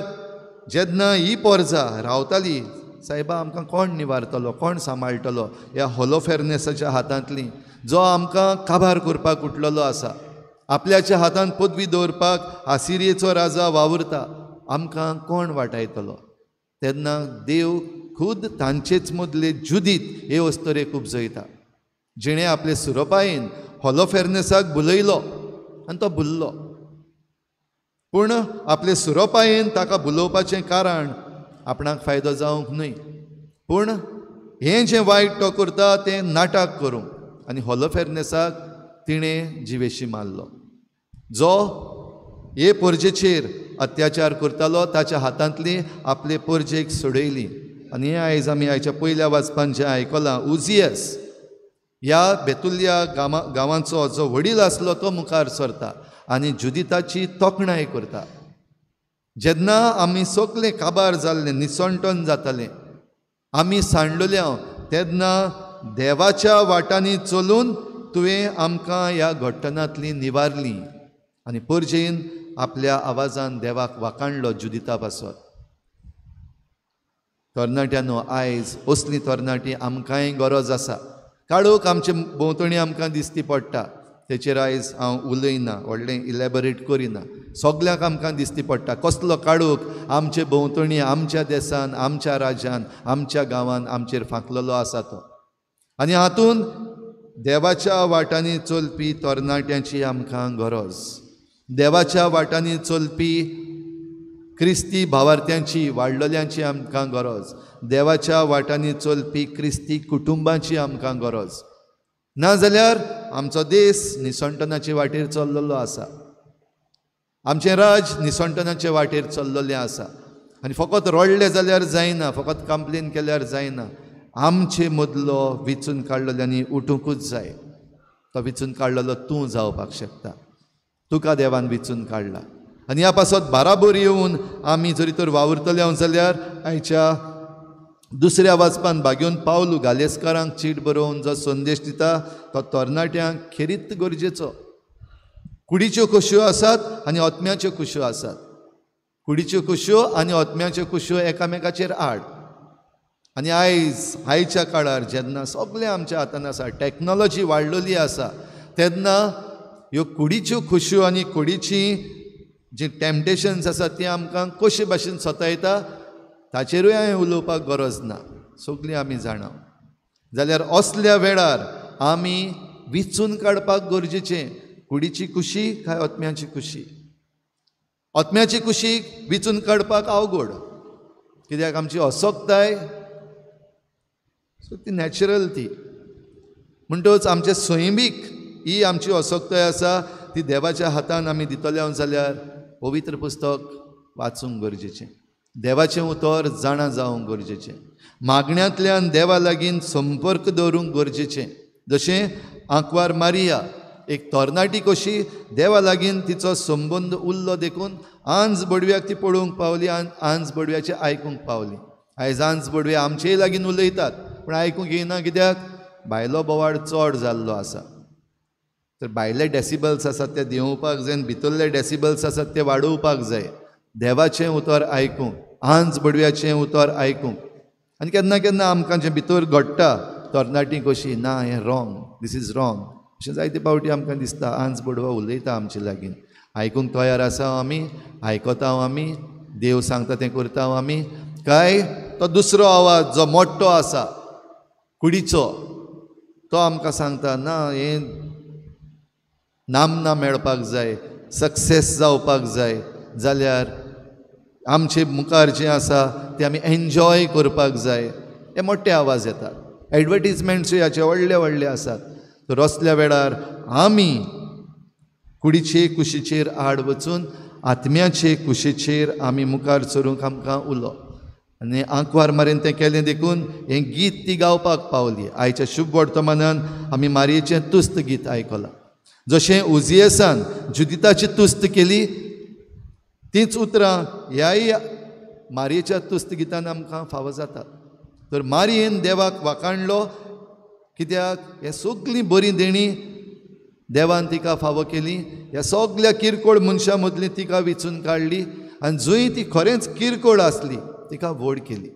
जेन्ना ही पोरजा रावताली, सायबा आमकां कोण निवारतलो, कोण सांबाळटलो ह्या हॉलोफेर्नेसाच्या हातांतली, जो आमकां काबार करपाक उठलेलो आसा. आपल्याच्या हातांत पदवी दवरपाक आसिरियेचो राजा वावुरता, आमकां कोण वाटायतलो. तेन्ना देव खुद तांचेच मदले जुदीत हे वस्तोरेक उपजयता, जिणें आपले सुरोपायेन हॉलोफेर्नेसाक बुलयलो आनी तो भुल्लो. पूण आपले सुरोपायेन ताका बुलोवपाचें कारण आपणाक फायदो जावंक न्हय, पूण हें जें वायट तो करता तें नाटक करूंक. आनी हॉलोफेर्नेसाक तिणें जिवेशी मारलो. जो हे परजेचेर अत्याचार करतालो ताच्या हातांतली आपले परजेक सोडयली. आनी हें आयज आमी आयच्या पयल्या वाचपान जें आयकलां, उजियस ह्या बेतुलिया गांवाचो जो वडील आसलो तो मुखार सरता आनी जुदिताची तोखणाय करता. जेन्ना आमी सगळे काबार जाल्ले, निसंटन जाताले, आमी सांडलेले, तेन्ना देवाच्या वाटांनी चलून तुवें आमकां ह्या घट्टनांतली निवारली. आनी परजेन आपल्या आवाजान देवाक वाखाणलो जुदिता पासत. तरणाट्यानो आयज असली तरणाटी आमकांय गरज आसा. काळोख आमचे भोंवतणी आमकां दिसती पडटा, तेचेर आयज हांव उलयना, व्हडलें इलॅबोरेट करिना. सगल्यांक आमकां दिसती पडटा कसलो काळोख आमचे भोंवतणी, आमच्या देसान, आमच्या राज्यान, आमच्या गांवांत आमचेर फांकलेलो आसा तो. आनी हातूंत देवाच्या वाटांनी चलपी तरणाट्यांची आमकां गरज. देवाच्या वाटांनी चलपी क्रिस्ती भावार्थ्यांची, वाडलेल्यांची आमकां गरज. देवाच्या वाटांनी चलपी क्रिस्ती कुटुंबांची आमकां गरज. नाजाल्यार आमचो देश निसंटनाचे वाटेर चल्लेलो आसा, आमचें राज निसंटनाचे वाटेर चल्लेलें आसा. आनी फकत रडलें जाल्यार जायना, फकत कंप्लेन केल्यार जायना. आमचे मदलो विचून काडलेल्यांनी उठूंकूच जाय. तो विचून काडलेलो तूं जावपाक शकता. तुका देवान विचून काडला. आनी ह्या पासत बाराबोर येवन आमी जरी तर वावुरतले जाल्यार आयच्या दुसऱ्या वाचपान भाग्योन पावलू गालेस्कारांक चीट बरोवन जो संदेश दिता तो तरणाट्यांक खेरीत गरजेचो. कुडीच्यो खोश्यो आसात आनी ओतम्याच्यो खोश्यो आसात. कुडीच्यो खोश्यो आनी ओतम्याच्यो खोश्यो एकामेकाचेर आड. आनी आयच्या काळार जेन्ना सगळें आमच्या हातान आसा, टॅक्नॉलॉजी वाडलेली आसा, तेन्ना ह्यो कुडीच्यो खोश्यो आनी कुडीची जी टॅम्पटेशन्स आसात ती आमकां कशे भाशेन सतायता ताचेरूय हांवें उलोवपाक गरज ना, सगळीं आमी जाणा. जाल्यार असल्या वेळार आमी विचून काडपाक गरजेचें कुडीची कुशी काय ओतम्याची कुशी. ओतम्याची कुशीक विचून काडपाक अवघड, कित्याक आमची असोकताय ती नॅचरल ती. म्हणटच आमचे सैमीक ही आमची असोकताय आसा ती देवाच्या हातान आमी दितले जाल्यार पवित्र पुस्तक वाचूंक गरजेचें. देवाचें उतर जाणा जावंक गरजेचें. मागण्यांतल्यान देवा लागीं संपर्क दवरूंक गरजेचें. जशें आंकवार मारिया एक तरणाटी कशी देवा लागीं तिचो संबंद उरलो देखून आंज बडव्याक ती पळोवंक पावली आनी आंज बडव्याचें आयकूंक पावली. आयज आंज बडवे आमचेय लागीं उलयतात पूण आयकूंक येना, कित्याक भायलो बोवाळ चड जाल्लो आसा. तर भायले डेसिबल्स आसात ते देंवोवपाक जाय आनी भितरले डेसिबल्स आसात ते वाडोवपाक जाय. देवाचें उतर आयकूंक, आंज बडव्याचें उतर आयकूंक. आनी केन्ना केन्ना आमकां जें भितर घडटा तरणाटी कशी ना हें रॉंग, दीस इज रॉंग अशें जायते फावटी आमकां दिसता. आंज बडवा उलयता आमचे लागीं, आयकूंक तयार आसा आमी, आयकता आमी, देव सांगता तें करता आमी, काय तो दुसरो आवाज जो मोठो आसा कुडीचो तो आमकां सांगता ना हें नामना मेळपाक जाय, सक्सेस जावपाक जाय, जाल्यार आमचे मुखार जें आसा तें आमी एन्जॉय करपाक जाय. हे मोठे आवाज येतात. एडवर्टिजमेंट्सूय हाचे व्हडले व्हडले आसात. तर असल्या वेळार आमी कुडीचे कुशीचेर आड वचून आत्म्याचे कुशीचेर आमी मुखार सरूंक आमकां उलो. आनी आंकवार मारेन तें केलें देखून हें गीत ती गावपाक पावली. आयच्या शुभ वर्तमानान आमी मारयेचें तुस्त गीत आयकलां. जशें उजियेसान जुदिताची तुस्त केली तींच उतरां ह्याय मारयेच्या तुस्त गितान आमकां फावो जातात. तर मारयेन देवाक वाखाणलो कित्याक हे सगळीं बरीं देणी देवान तिका फावो केली. ह्या सगळ्या किरकोळ मनशां मदली तिका वेंचून काडली आनी जंय ती खरेंच किरकोळ आसली तिका व्हड केली.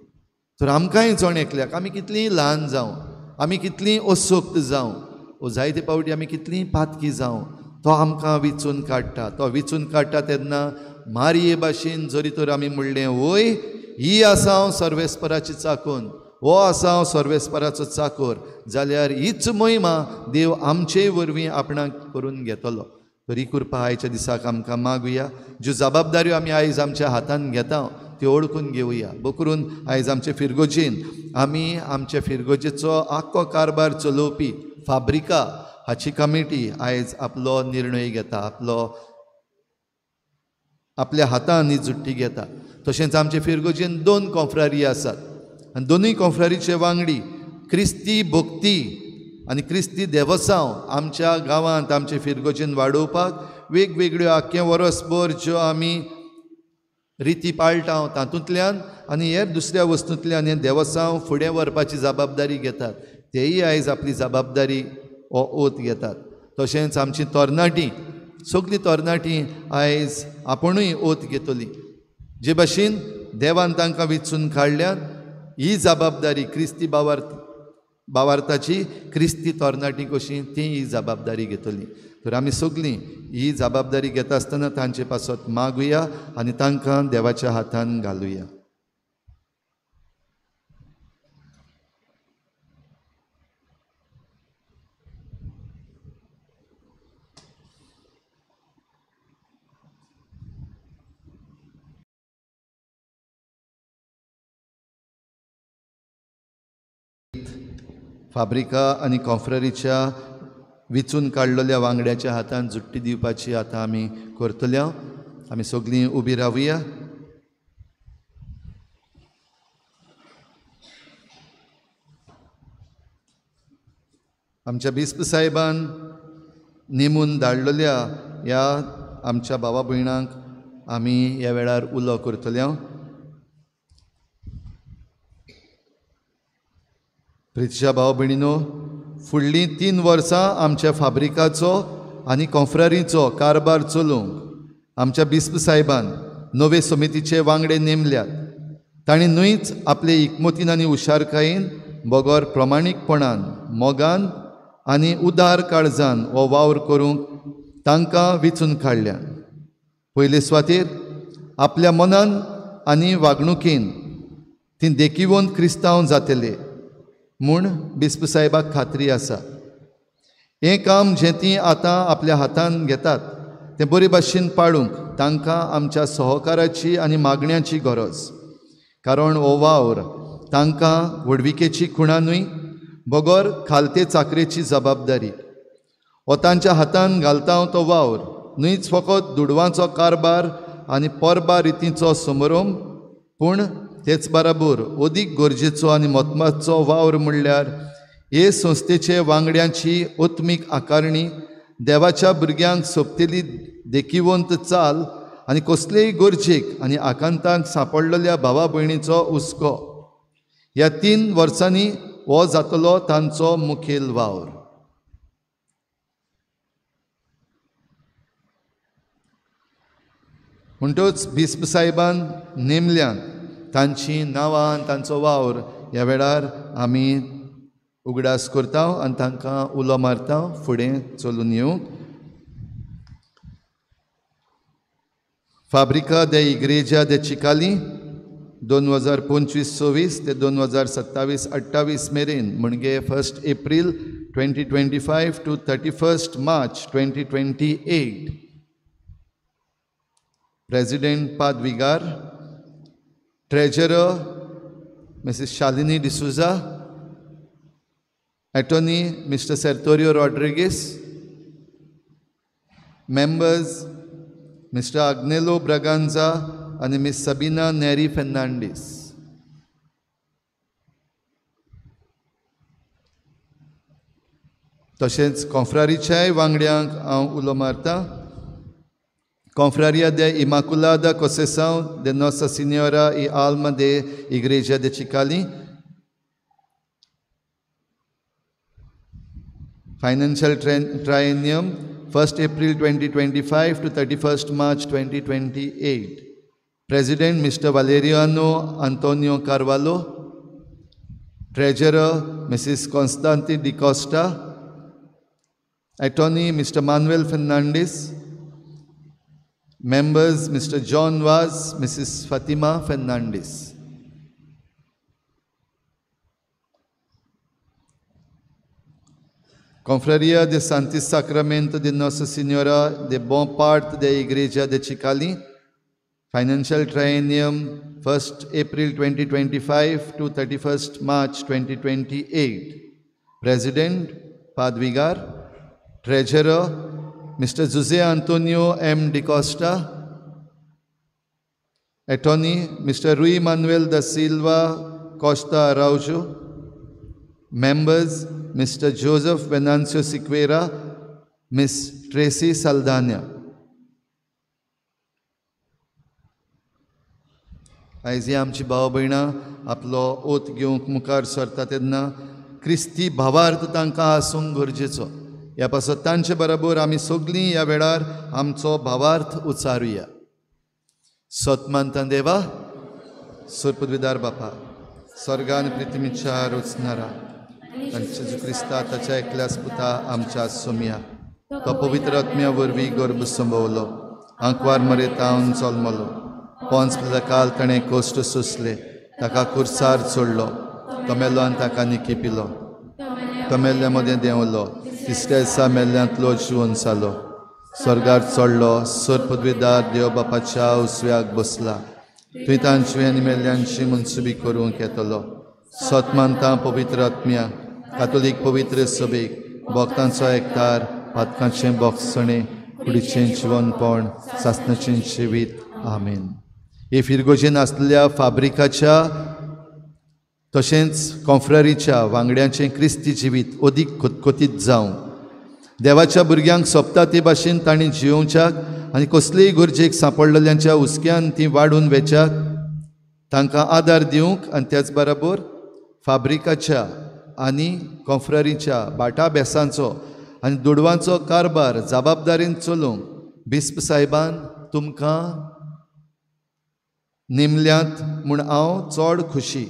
तर आमकांय जणेकल्याक आमी कितलीं ल्हान जावं, आमी कितलीं असोक्त जावं, जायते फावटी आमी कितलीं पातकी जावं, तो आमकां विचून काडटा. तो विचून काडटा तेन्ना मारये भाशेन जरी तर आमी म्हणलें वय ही आसा हांव सर्वेस्पराची चाकून, हो आसा हांव सर्वेस्पराचो चाकर, जाल्यार हीच महिमा देव आमचे वरवीं आपणाक करून घेतलो. तर ही कृपा आयच्या दिसाक आमकां मागुया. ज्यो जबाबदाऱ्यो आमी आयज आमच्या हातान घेता त्यो ओळखून घेवया. बो करून आयज आमचे फिरगोजेन आमी आमच्या फिरगोजेचो आख्खो कारबार चलोवपी फाब्रिका हाची कमिटी आयज आपलो निर्णय घेता, आपल्या हातान ही जुट्टी घेता. तशेंच आमचे फिरगोजेन 2 कॉन्फ्रारी आसात आनी दोनूय कॉन्फ्रारीचे वांगडी क्रिस्ती भक्ती आनी क्रिस्ती देवसांव आमच्या गांवांत आमचे फिरगोजेन वाडोवपाक वेगवेगळ्यो आख्खें वरसभर ज्यो आमी रिती पाळटा तातूंतल्यान आनी हेर दुसऱ्या वस्तूंतल्यान हें देवसांव फुडें व्हरपाची जबाबदारी घेतात. तेय आयज आपली जबाबदारी हो ओत घेतात. तशेंच आमची तरणाटी सगळीं तरणाटीं आयज आपुणूय ओत घेतली. जे भाशेन देवान तांकां वेंचून काडल्यात ही जबाबदारी क्रिस्ती भावार्थाची क्रिस्ती तरणाटीं कशीं ती ही जबाबदारी घेतली. तर आमी सगळीं ही जबाबदारी घेता आसतना तांचे पासत मागुया आनी तांकां देवाच्या हातान घालुया. फाब्रिका आनी कॉन्फ्ररीच्या वेंचून काडलेल्या वांगड्याच्या हातान जुट्टी दिवपाची आतां आमी करतल्या. आमी सगळीं उबी रावुया. आमच्या बिस्प साहेबान नेमून धाडलेल्या ह्या आमच्या भावा भयणांक आमी ह्या वेळार उलो करतल्या. प्रितीच्या भाव भयणीनो, फुडलीं 3 वर्सां आमच्या फाब्रिकाचो आनी कॉन्फ्ररीचो कारबार चलोवंक आमच्या बिस्प साहेबान नवे समितीचे वांगडे नेमल्यात. तांणी न्हूच आपले एकमतीन आनी हुशारकायेन बगोर प्रमाणीकपणान मोगान आनी उदार काळजान हो वावर करूंक तांकां वेंचून काडल्या. पयले सुवातेर आपल्या मनान आनी वागणुकेन ती देखीवंत क्रिस्तांव जातले म्हूण बिस्प साहेबाक खात्री आसा. हें काम जें तीं आतां आपल्या हातान घेतात तें बरे भाशेन पाळूंक तांकां आमच्या सहकाराची आनी मागण्यांची गरज. कारण हो वावर तांकां व्हडविकेची खुणानूय बगोर खालते चाकरेची जबाबदारी. हो तांच्या हातान घालता तो वावर न्हूच फकत दुडवांचो कारबार आनी परबा रितीचो समारंभ, पूण तेच बराबर अदीक गरजेचो आनी म्हत्वाचो वावर म्हणल्यार हे संस्थेचे वांगड्यांची ओत्मीक आकारणी, देवाच्या भुरग्यांक सोबतेली देखीवंत चाल आनी कसलेय गरजेक आनी आकांतांक सांपडलेल्या भावा भयणीचो हुस्को. ह्या 3 वर्सांनी हो जातलो तांचो मुखेल वावर. म्हणटच बिस्प साहेबान नेमल्यान तांची नांवां आनी तांचो वावर ह्या वेळार आमी उगडास करता आनी तांकां उलो मारता फुडें चलून येवंक. फाब्रिका दे इग्रेजा दे चिकाली 2025-26 ते 2027-28 मेरेन म्हणजे 1 एप्रील 2025 to 31 मार्च 2028. प्रेसिडेंट पाद्विगार, treasurer Mrs. Shalini D'Souza, Attorney Mr. Sertorio Rodriguez, members Mr. Agnello Braganza and Ms. Sabina Neri Fernandez. तशेंच कॉन्फ्रारीच्याय वांगड्यांक हांव उलो मारता. Confraria de Immaculada Conceição de Nossa Senhora e Alma de Igreja de Chicali. Financial Triennium 1 April 2025 to 31 March 2028. President Mr. Valeriano Antonio Carvalho. Treasurer Mrs. Constante Di Costa. Attorney Mr. Manuel Fernandez. Members Mr. John Vaz, Mrs. Fatima Fernandez. Confraria de Santo Sacramento de Nossa Senhora de Bom Parte da Igreja de Chicali. Financial Triennium 1 April 2025 to 31 March 2028. President Padvigar. Treasurer Mr. José Antonio M. Di Costa. Attorney Mr. Rui Manuel da Silva Costa Araujo. Members Mr. Joseph Venancio Siqueira, Miss Tracy Saldana. आयज ही आमची भाव भयणां आपलो ओत घेवंक मुखार सरता तेन्ना क्रिस्ती भावार्थ तांकां आसूंक गरजेचो. ह्या पासत तांचे बरोबर आमी सगळीं ह्या वेळार आमचो भावार्थ उच्चारुया. सतमानता देवा, सुरपदविदार बापा, स्वर्गान पृथ्वीच्या रुचणारा आनी जेजू क्रिस्ता ताच्या एकल्याच पुता आमच्या सोम्या, तो पवित्र आत्म्या वरवीं गर्भ संभवलो, आंकवार मरेतावन जल्मलो, पोंच काल ताणें कोश्ट सोंसले, ताका कुर्सार चोडलो, तो मेलो आनी ताका निकिपिलो, तो मेल्ल्या मदें देंवलो, तिसऱ्या दिसा मेल्ल्यांतलो जिवन जालो, स्वर्गार चडलो, सुरपदविदार देव बापाच्या उजव्याक बसला, थंय तांची आनी मेल्ल्यांची मनसुबी करूंक येतलो. सतमानता पवित्र आत्म्या, कातोलीक पवित्र सभेक, भक्तांचो एकठार, पातकांचें भोगसणें, कुडीचें जिवनपण, सासणाचें जिवीत. आमेन. हे फिरगोजेन आसलेल्या फाब्रिकाच्या तशेंच कॉन्फ्ररीच्या वांगड्यांचें क्रिस्ती जिवीत अदीक खोतखोतीत जावं, देवाच्या भुरग्यांक सोबता ते भाशेन तांणी जियोवच्याक आनी कसलेय गरजेक सांपडलेल्यांच्या हुस्क्यान ती वाडून वेच्याक तांकां आदार दिवंक आनी त्याच बरोबर फाब्रिकाच्या आनी कॉन्फ्ररीच्या बाटा बेसांचो आनी दुडवांचो कारबार जबाबदारेन चलोवंक बिस्प साहेबान तुमकां नेमल्यांत म्हूण हांव चड खुशी.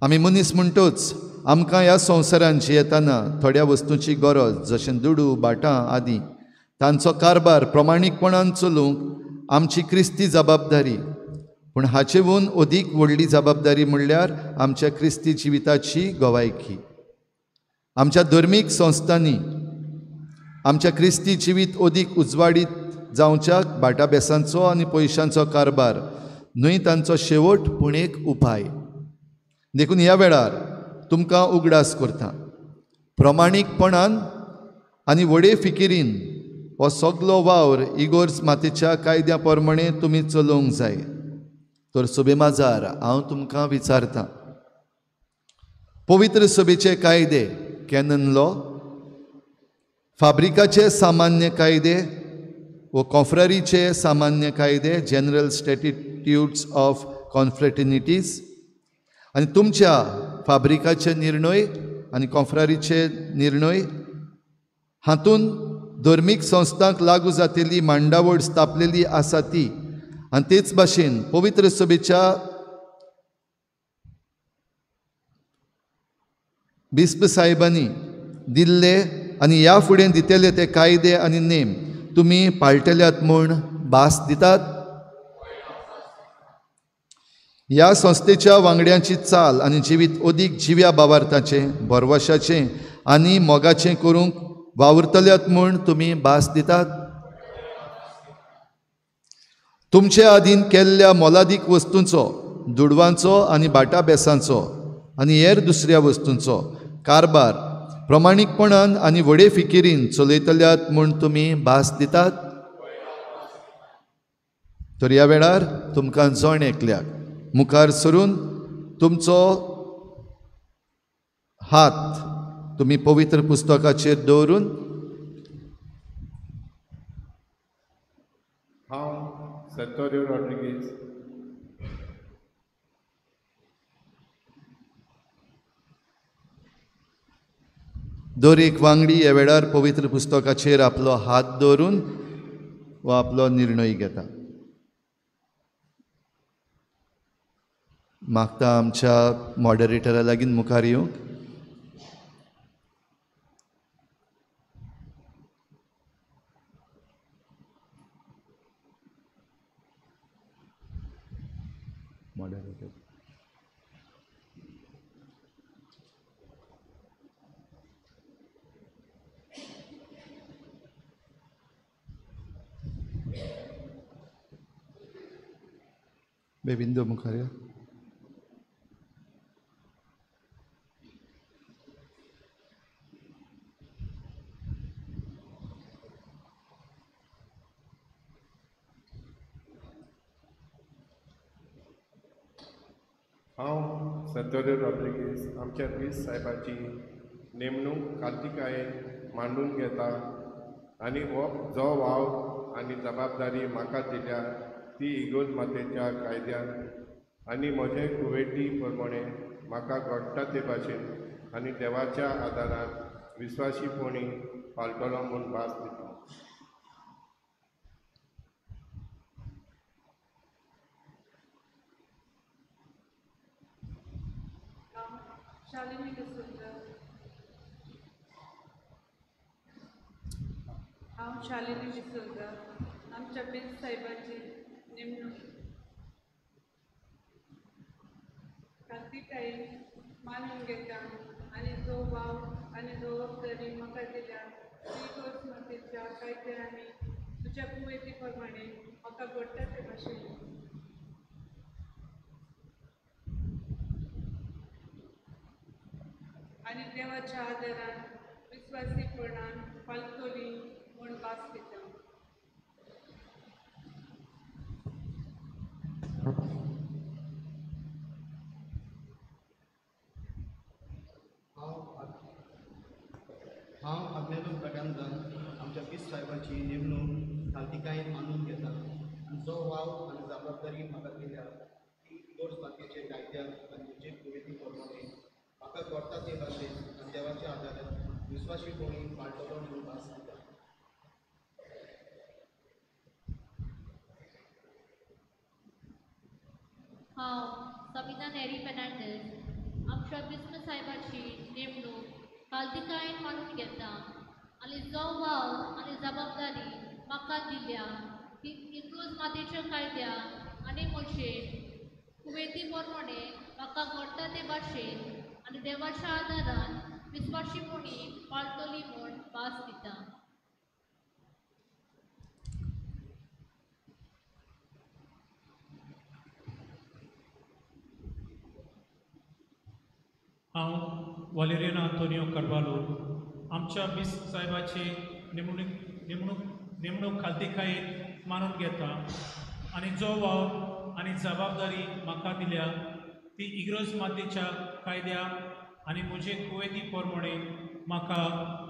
आमी मनीस म्हणटोच आमकां ह्या संवसारांत जियेतना थोड्या वस्तूंची गरज जशें दुडू बाटां आदी तांचो कारबार प्रमाणीकपणान चलोवंक आमची क्रिस्ती जबाबदारी. पूण हाचेहून अदीक व्हडली जबाबदारी म्हणल्यार आमच्या क्रिस्ती जिविताची गोवायकी. आमच्या धर्मीक संस्थांनी आमच्या क्रिस्ती जिवीत अदीक उजवाडीत जावच्याक बाटा बेसांचो आनी पयशांचो कारबार न्हय तांचो शेवट पूण एक उपाय. देखून ह्या वेळार तुमकां उगडास करता, प्रमाणीकपणान आनी व्हडे फिकिरीन हो सगलो वावर इगोर्ज मातेच्या कायद्या प्रमाणे तुमी चलोवंक जाय. तर सभे माजार हांव तुमकां विचारतां, पवित्र सभेचे कायदे कॅनन लॉ, फाब्रिकाचे सामान्य कायदे व कॉन्फ्ररीचे सामान्य कायदे जनरल स्टॅट्युट्स ऑफ कॉन्फ्रेटर्निटीज आनी तुमच्या फाब्रिकाचे निर्णय आनी कॉन्फ्ररीचे निर्णय हातून धर्मीक संस्थांक लागू जातली मांडावळ स्थापलेली आसा ती आनी तेच भाशेन पवित्र सभेच्या बिस्प साहेबांनी दिल्ले आनी ह्या फुडें दितेले ते कायदे आनी नेम तुमी पाळटल्यात म्हूण भास दितात. ह्या संस्थेच्या वांगड्यांची चाल आनी जिवीत अदीक जिव्या भावार्थाचें, भरवशाचें आनी मोगाचें करूंक वावुरतल्यात म्हूण तुमी भास दितात. तुमचे आदीन केल्ल्या मोलादीक वस्तूंचो, दुडवांचो आनी बाटा बेसांचो आनी हेर दुसऱ्या वस्तूंचो कारबार प्रमाणीकपणान आनी व्हडे फिकिरीन चलयतल्यात म्हूण तुमी भास दितात. तर ह्या वेळार तुमकां जण एकल्याक मुखार सरून तुमचो हात तुमी पवित्र पुस्तकाचेर दवरून हांव सॅटोरियो रॉड्रिगीज दर एक वांगडी ह्या वेळार पवित्र पुस्तकाचेर आपलो हात दवरून वा आपलो निर्णय घेता. मागता आमच्या मॉडरेटरा लागीं मुखार येवंक. मॉडरेटर बेबिंदो मुखार या. हांव सॅटोरियो रॉड्रिगीज आमच्या वीस साहेबाची नेमणूक कार्तिकायेन मांडून घेता आनी हो जो वाव आनी जबाबदारी म्हाका दिल्या ती इगोज मातेच्या कायद्यान आनी म्हजे कुवेटी प्रमाणे म्हाका घडटा ते भाशेन आनी देवाच्या आदारान विस्वाशीपणी पाळटलो म्हूण भास दिता. शालिनी डिसूजा. हांव शालिनी डिसूजा आमच्या बेज साहेबाची नेमणूक कार्तिकायेन मानून घेता आनी जो वाव आनी जबाबदारी म्हाका दिल्या ती गोस मातेच्या कायदे आनी तुज्या कुवेती प्रमाणे म्हाका घडटा ते भाशेन आनी देवाच्या आदारान विस्वासीपणान पालतोली म्हूण भास दिता. हांव आज्ञालो प्रकांतान आमच्या पीस साहेबाची नेमणूक कार्तिकायेन मानून घेता आनी जो वाव आनी जबाबदारी म्हाका दिल्या ती गोड मातयेचे कायद्या आनी तुजे कुवेती प्रमाणे म्हाका करता ते भाशेन आनी देवाच्या आदारान विस्वाशीपणी पाळटलो म्हणून भास दिता. हांव सबिता नेरी फेर्नांडीस आमच्या बिस्म साहेबाची नेमणूक कार्तिकायेन मानून घेता आनी जो वाव आनी जबाबदारी म्हाका दिल्या ती इंग्रोज मातेच्या कायद्या आनी म्हजे कुवेती प्रमाणे म्हाका घडटा ते भाशेन आनी देवाच्या आदारान विस्वाशीपणी पाळटली म्हूण भास दिता. हांव वालेरिनो आंतोनियो कार्वालो आमच्या बीस साहेबाची नेमणूक कार्तिकायेन मानून घेता आनी जो वाव आनी जबाबदारी म्हाका दिल्या ती इग्रोज मातेच्या कायद्या आनी म्हजे कुवेती प्रमाणे म्हाका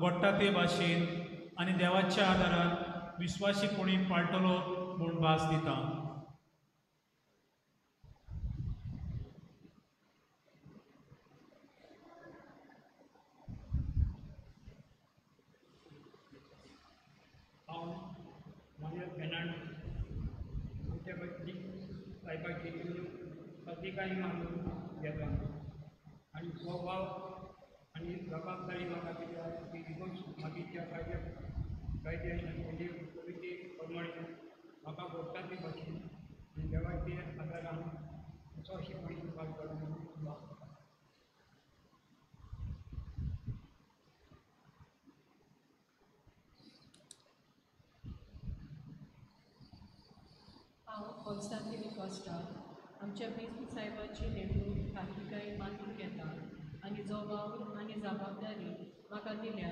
घडटा ते भाशेन आनी देवाच्या आदारान विस्वासीपणी पाळटलो म्हूण भास दिता. हांव मानियो फेर्नांडीस आमच्या साहेबाची नेमणूक कार्तिकायेन मानून घेता आनी जो वाव आनी जबाबदारी म्हाका दिल्या ती इगोज मातीच्या कायद्या आनी म्हणजे कुवेती प्रमाणे म्हाका घडटा ते भाशेन आनी देवाचे आदारान विस्वाशीपणी पाळटलो म्हणून भास दिता. हांव कॉन्स्टांटिनी कॉस्टा आमच्या बीस साहेबाची नेमणूक कार्तिकायेन मानून घेता आनी जो वाव आनी जबाबदारी म्हाका दिल्या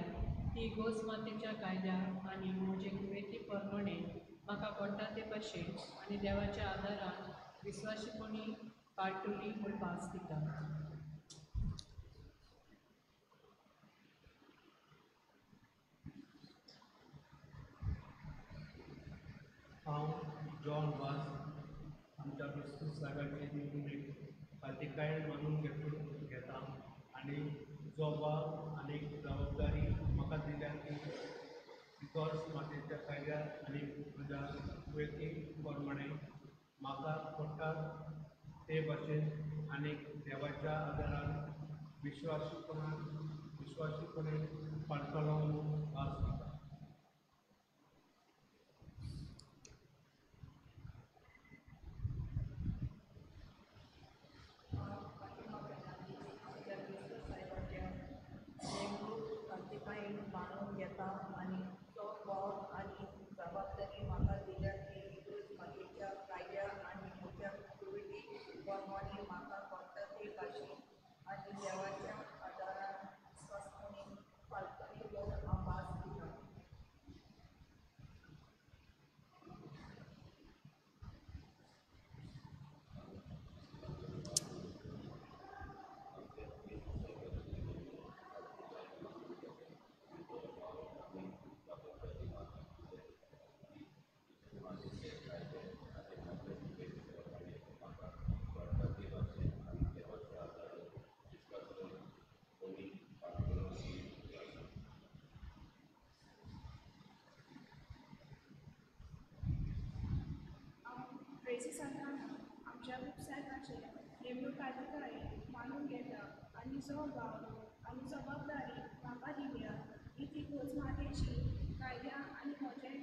ती गोस मातेच्या कायद्या आनी म्हजे कुवेती प्रमाणे म्हाका घडटा ते भाशेन आनी देवाच्या आदारान विस्वाशीपणी पाळटली म्हूण भास दिता. हांव जॉन वास आमच्या बिस्कूट साहेबाची नेमणूक कार्तिकायेन मानून घेता आनी जो वाव आनी जबाबदारी म्हाका दिल्या ती बिकॉज मातेच्या कायद्या आनी म्हज्या कुवेती प्रमाणे म्हाका घडटा ते भाशेन आनी देवाच्या आदारान विश्वासीपणे पाळटलो म्हणून भास दिता. कार्तिकायेन मानून घेता आनी तो वाव आनी जबाबदारी म्हाका दिल्या ती इग्रोज मातेच्या कायद्या आनी म्हज्या कुवेती प्रमाणे म्हाका घडटा ते भाशेन आनी देवाच्या आदारान विस्वासपणी पाळटली म्हूण हांव भास दिता. बेसिसांतना आमच्या वेबसायटाचेर नेमणूक अधिकारी मानून घेता आनी जो भाव आनी जबाबदारी म्हाका दिल्या ती गोजमातेची कायद्या आनी म्हजे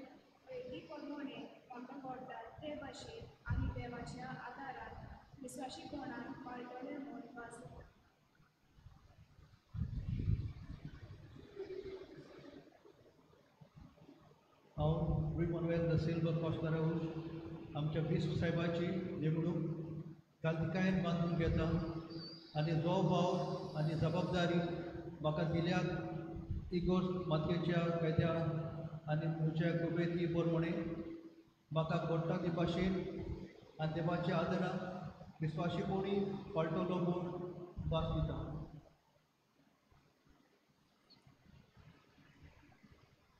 वैयक्तीक प्रमाणे म्हाका घडटा ते भाशेन आनी देवाच्या आदारान विश्वासीपणान पाळटले म्हूण वाचता. हांव विमनवेल द सिल्वर कॉस्टाराहून आमच्या बिस्प साहेबाची नेमणूक घालतिकायेन बांदून घेता आनी जो भाव आनी जबाबदारी म्हाका दिल्यात इगोर्ज मातयेच्या कायद्या आनी म्हज्या गोबेती प्रमाणे म्हाका घडटा ते भाशेन आनी देवाच्या आदारान विस्वासीपणी पाळटलो म्हूण भास दिता.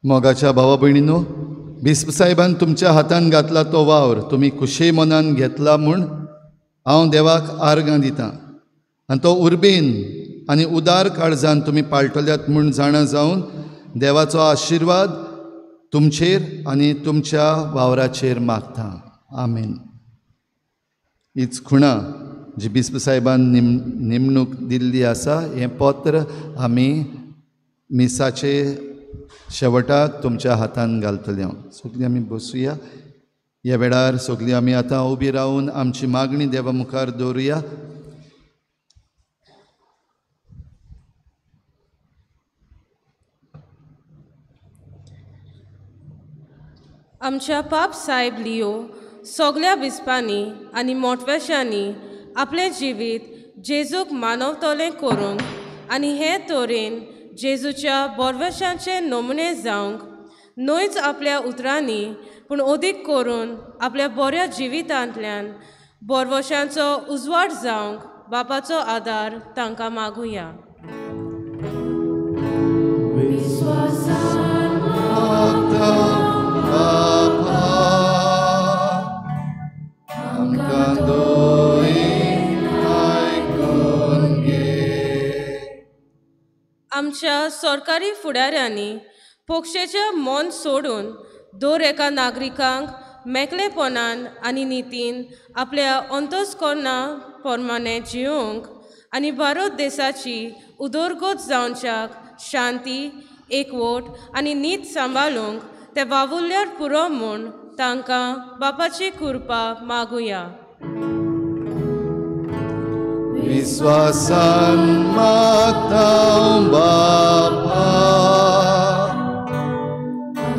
मोगाच्या भावा भयणीनो, बिस्प साहेबान तुमच्या हातान घातला तो वावर तुमी खुशे मनान घेतला म्हूण हांव देवाक आर्गां दितां आनी तो उर्बेन आनी उदार काळजान तुमी पाळटल्यात म्हूण जाणा जावन देवाचो आशिर्वाद तुमचेर आनी तुमच्या वावराचेर मागता. आमेन. हीच खुणा जी बिस्प साहेबान नेमणूक दिल्ली आसा हें पत्र आमी मिसाचे शेवटाक तुमच्या हातान घालतले. सगळीं आमी बसूया. ह्या वेळार सगळीं आमी आतां उबी रावन आमची मागणी देवा मुखार दवरुया. आमच्या पाप साहेब लियो सगळ्या बिस्पांनी आनी मोठवेशांनी आपलें जिवीत जेजूक मानवतलें करूंक आनी हे तरेन जेजूच्या बोरवेशांचे नमुने जावंक न्हयच आपल्या उतरांनी पूण अदीक करून आपल्या बऱ्या जिवितांतल्यान बोरवशांचो उजवाड जावंक बापाचो आदार तांकां मागुया. आमच्या सरकारी फुडाऱ्यांनी पक्षाचें मन सोडून दर एका नागरिकांक मेकलेपणान आनी नितीन आपल्या अंतस्करणा प्रमाणे जिवंक आनी भारत देशाची उदरगत जावच्याक शांती एकवट आनी नीत सांबाळूंक ते वावुरल्यार पुरो म्हूण तांकां बापाची कृपा मागुया. विश्वासान मागता बापा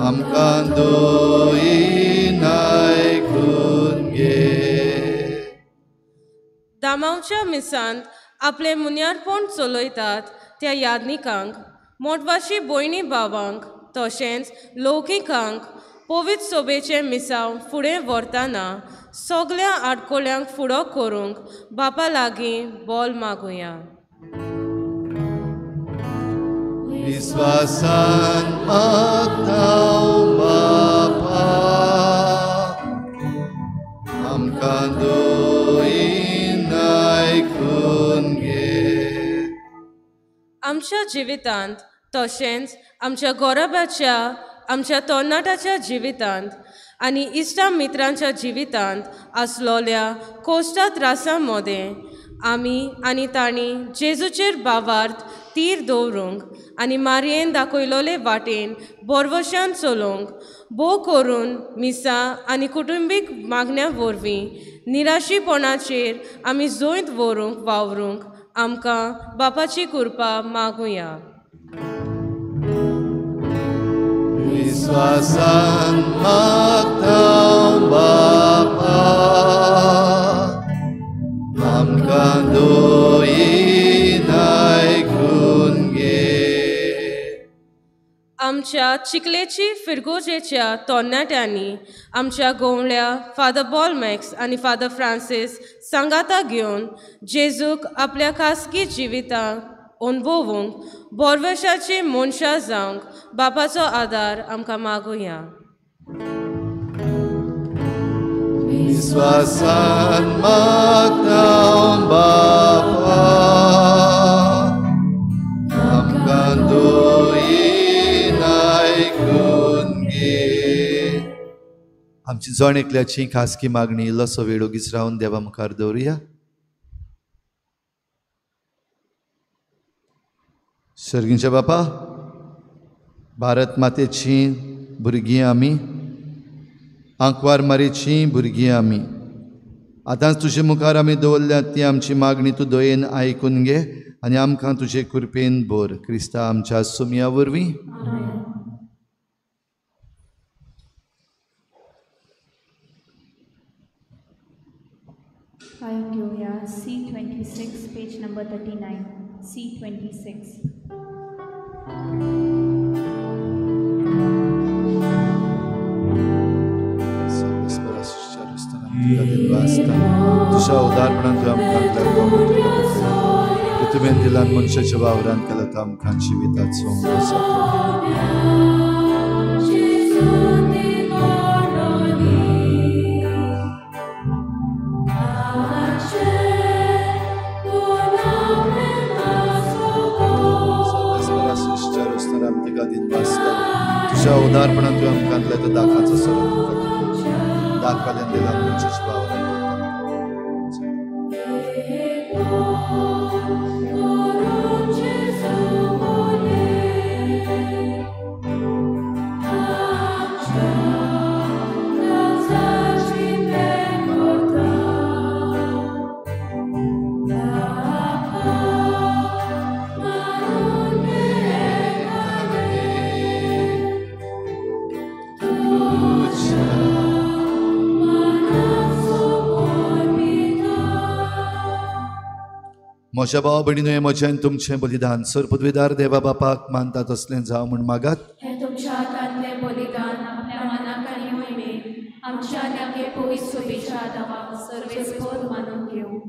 आमकां दोयीन आयकून घे. दामावच्या मिसांत आपले मुन्यारपण चलयतात त्या यादनिकांक मोठवाशी भयणी भावांक तशेंच लौकिकांक पवित्र सोबेचे मिसांव फुडें व्हरतना सगळ्या आडकोल्यांक फुडो करूंक बापा लागीं बोल मागुया. विश्वासान मागता बापा आमकां दोयीन आयकून घे. आमच्या जिवितांत तशेंच आमच्या गोरबाच्या आमच्या तरणाट्याच्या जिवितांत आनी इश्टा मित्रांच्या जिवितांत आसलोल्या कोश्टा त्रासां मदें आमी आनी तांणी जेजूचेर भावार्थ तीर दवरूंक आनी मारयेन दाखयलोले वाटेन बोरवशान चलोवंक भोव करून मिसा आनी कुटुंबीक मागण्या वरवीं निराशीपणाचेर आमी जोयत व्हरूंक वावरूंक आमकां बापाची कृपा मागुया. विश्वासान मागता बापा आमकां दोयीन आयकून घे. आमच्या चिकलेची फिरगोजेच्या तरणाट्यांनी आमच्या गोवल्या फादर बॉलमॅक्स आनी फादर फ्रांसीस सांगाता घेवन जेजूक आपल्या खासगी जिवितांत अनुभवूंक बोरवेशाची मनशां जावंक बापाचो आदार आमकां मागुया. विश्वासान मागता बापा आमकां दोयीन आयकून घे. आमची जण एकल्याची खासगी मागणी इल्लोसो वेळ ओगीच रावन देवा मुखार दवरुया. सर्गींच्या बापा, भारत मातेची भुरगीं आमी, आंकवार मारेची भुरगीं आमी. आतांच तुजे मुखार आमी दवरल्या ती आमची मागणी तूं दयेन आयकून घे आनी आमकां तुजे कृपेन भर. क्रिस्ता आमच्या सुमया वरवीं. गायन घेऊया C26 पेज नंबर 39 C26. तुझ्या उदारपणान तुवें आमकां पृथ्वीन दिलान मनशाच्या वावरान केला तो आमकां जिविताचो तुझ्या उदारपणान तुवें आमकां दिला तो दाखाचो सर दाखवाल्यान दिला मनशाच्या वावरान म्हज्या भाव भयणीनो म्हजें तुमचें बलिदान सर पदवीदार देवा बापाक मानता तसलें जावं म्हूण मागात. हे तुमच्या हातांतलें बलिदान आपल्या मनाक आनी मोहिमेक आमच्या आनी पवित्र सोबेच्या आदाराक सर्वेस्पर मानून घेवं.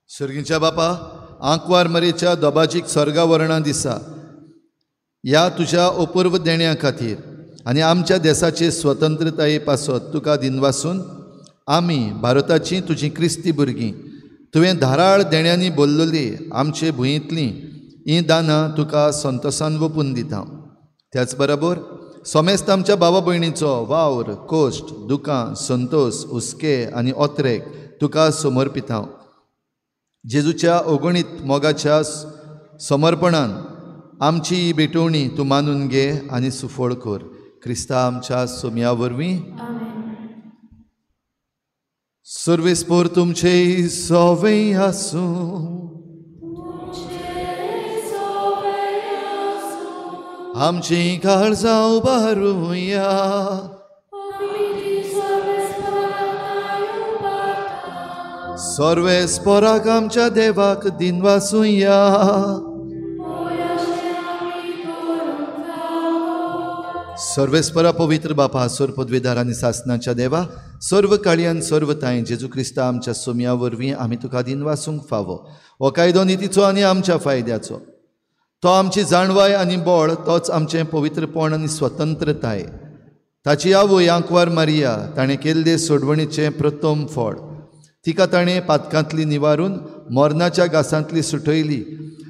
सर्गींच्या बापा, आंकवार मरेच्या दोबाजीक स्वर्गावरणां दिसा ह्या तुज्या अपूर्व देण्या खातीर आनी आमच्या देशाचे स्वतंत्रताये पासत तुका दिनवासून आमी भारताची तुजी क्रिस्ती भुरगीं तुवें धाराळ देण्यांनी भरलेली आमचे भुंयेंतलीं हीं दानां तुका संतोशान वपून दिता. त्याच बरोबर सोमेस्त आमच्या भावा भयणीचो वावर कोश्ट दुकां संतोश हुस्के आनी ओत्रेक तुका समर्पिता. जेजूच्या अगणीत मोगाच्या समर्पणान आमची ही भेटवणी तूं मानून घे आनी सुफळ कर. क्रिस्ता आमच्या सोम्या वरवीं. सर्वेस्पर तुमचे सोवे आसूं आमची काळजां उबारुया सर्वेस्पराक आमच्या देवाक दिनवासुया. सर्वेस्परा पवित्र बापा सर पदवीदार आनी सासनाच्या देवा सर्व काळयान सर्व ताय जेजू क्रिस्ता आमच्या सोम्या वरवीं आमी तुका दिनवासूंक फावो. हो कायदो नितीचो आनी आमच्या फायद्याचो. तो आमची जाणवाय आनी बळ तोच आमचें पवित्रपण आनी स्वतंत्रताय. ताची आवय आंकवार मारिया ताणें केल्ले सोडवणीचें प्रथम फळ. तिका ताणें पातकांतली निवारून मरणाच्या गासांतली सुटयली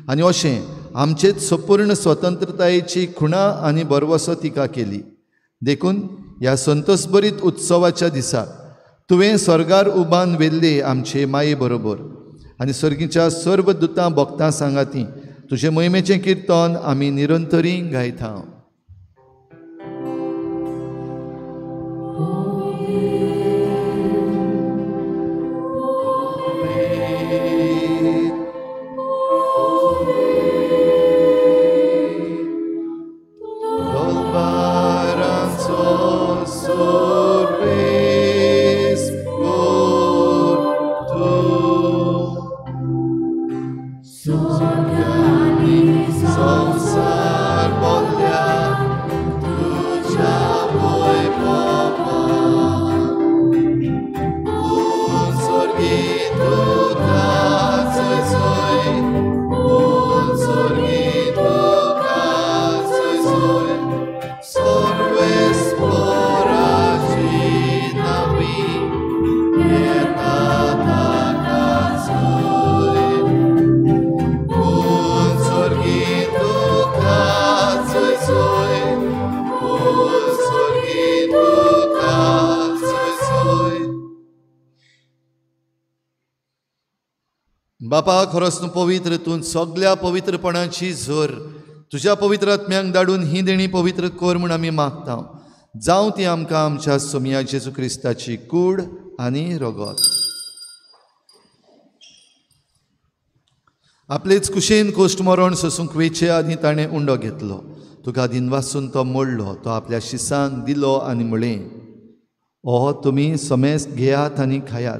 आनी अशें आमचेच संपूर्ण स्वतंत्रतायेची खुणा आनी बरवसो तिका केली. देखून ह्या संतोषभरीत उत्सवाच्या दिसा तुवें स्वर्गार उबान वेल्ले आमचे माये बरोबर आनी सर्गीच्या सर्व दुतां भक्तां सांगाती तुजे मोहिमेचें किर्तन आमी निरंतरी गायता. संसार बोल्या तुझ्या बापा खरोच तूं पवित्र, तूं सगळ्या पवित्रपणाची झर तुज्या पवित्र आत्म्यांक धाडून ही देणी पवित्र कर म्हूण आमी मागता. जावं ती आमकां आमच्या सोमया जेजू क्रिस्ताची कूड आनी रगत. आपलेच कुशेन कोश्ट मरण सोसूंक वेचे आनी ताणें उंडो घेतलो. तुका दिनवासून तो मोडलो, तो आपल्या शिसांक दिलो आनी म्हळें, हो तुमी समेस्त घेयात आनी खायात,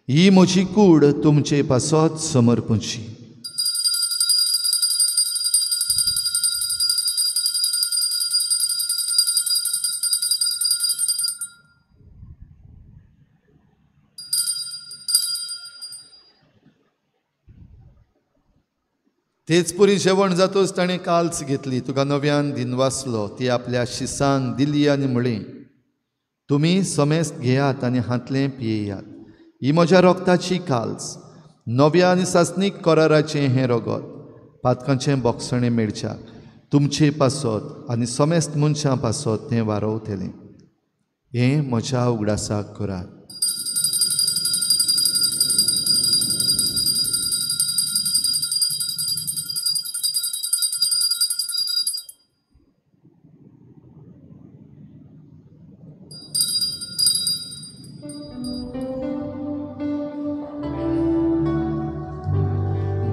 ही म्हजी कूड तुमचे पासत समर्पूची. तेच पुरी जेवण जातोच ताणें काल्स घेतली, तुका नव्यान दिनवासलो, ती आपल्या शिसांक दिली आनी म्हळें, तुमी समेस्त घेयात आनी हातलें पियेयात, ही म्हज्या रोगताची काल्स, नव्या आनी सासनीक कराराचें हें रगत, पातकांचें बोगसणें मेळच्याक तुमचे पासत आनी समेस्त मनशां पासत तें वारोवतलें. हें म्हज्या उगडासाक करात.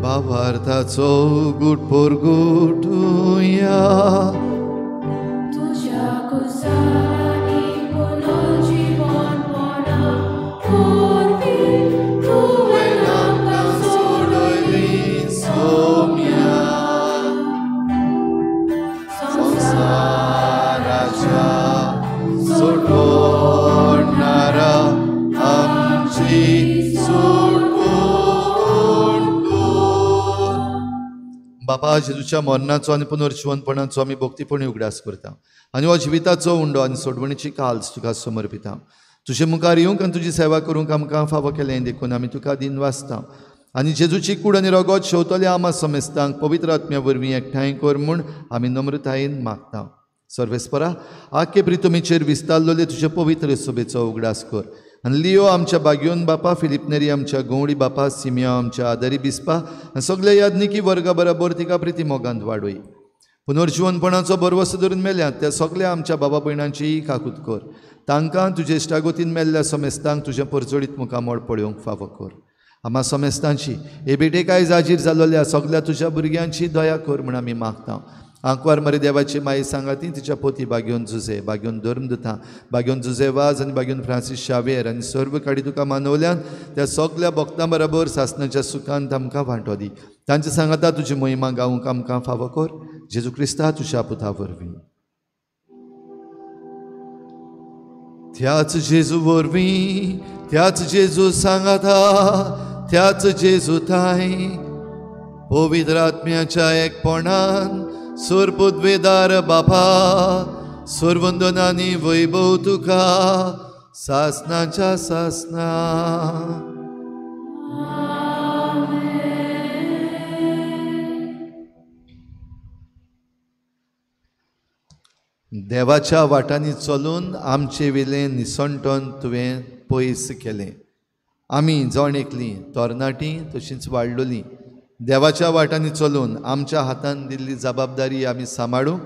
भावार्थाचो गुट पोरगुटुया. तुझ्या कुसानी पुनर्जीवनपणा कोरवी, तुवें आमकां सोडयली सोम्या. संसाराच्या सोडोणारा आमची बापा जेजूच्या मरणाचो आनी पुनर्जीवनपणाचो आमी भक्तीपणी उगडास करता आनी हो जिविताचो उंडो आनी सोडवणीची काल्स तुका समर्पिता. तुजे मुखार येवंक आनी तुजी सेवा करूंक आमकां फावो केलें देखून आमी तुका दिन वाचता आनी जेजूची कूड आनी रगत शेवतल्या आमा समेस्तांक पवित्र आत्म्या वरवीं एकठांय कर म्हूण आमी नम्रतायेन मागता. सर्वेस्परा आख्खे प्रितुमेचेर विस्तारलोले तुजे पवित्र सोबेचो उगडास कर आनी लियो आमच्या बागयोन बापा, फिलिप नेरी आमच्या गवळी बापा, सिमिया आमच्या आदारी बिस्पा आनी सगळ्या यादनिकी वर्गा बरोबर तिका प्रिती मोगांत वाडोय. पुनर्जीवनपणाचो बरवसो धरून मेल्यात त्या सगळ्या आमच्या बाबा भयणांची काकूत कर. तांकां तुजे इश्टागोतीन मेल्ल्या समेस्तांक तुजें परजोडीत मुखामोळ पळोवंक फावो कर. आम्हा समेस्तांची हे बेटेकाय जाजीर जालोल्या सगळ्या तुज्या भुरग्यांची दया कर म्हूण आमी मागता. आंकवार मरे देवाची माई सांगाती तिच्या पोती बागयोन जुजे, बागयोन धर्मदुतां, बागयोन जुजे वाज आनी बागयोन फ्रांसीस शावेर आनी सर्व काडी तुका मानवल्यान त्या सगळ्या भक्तां बरोबर सासणाच्या सुखांत आमकां वांटो दी. तांचे सांगाता तुजी महिमा गावूंक आमकां फावो कर. जेजू क्रिस्ता तुज्या पुता वरवीं. त्याच जेजू वरवीं, त्याच जेजू सांगाता, त्याच जेजू ताई पवित्र आत्म्याच्या एकपणान सुरपुद्वेदार बापा सुरवंदनानी वैभव तुका सासनाच्या सासना. देवाच्या वाटांनी चलून आमचे वेलें निसंटन तुवें पयस केलें. आमी जण एकलीं तरणाटीं तशींच वाडलोलीं देवाच्या वाटांनी चलून आमच्या हातान दिल्ली जबाबदारी आमी सांबाळूंक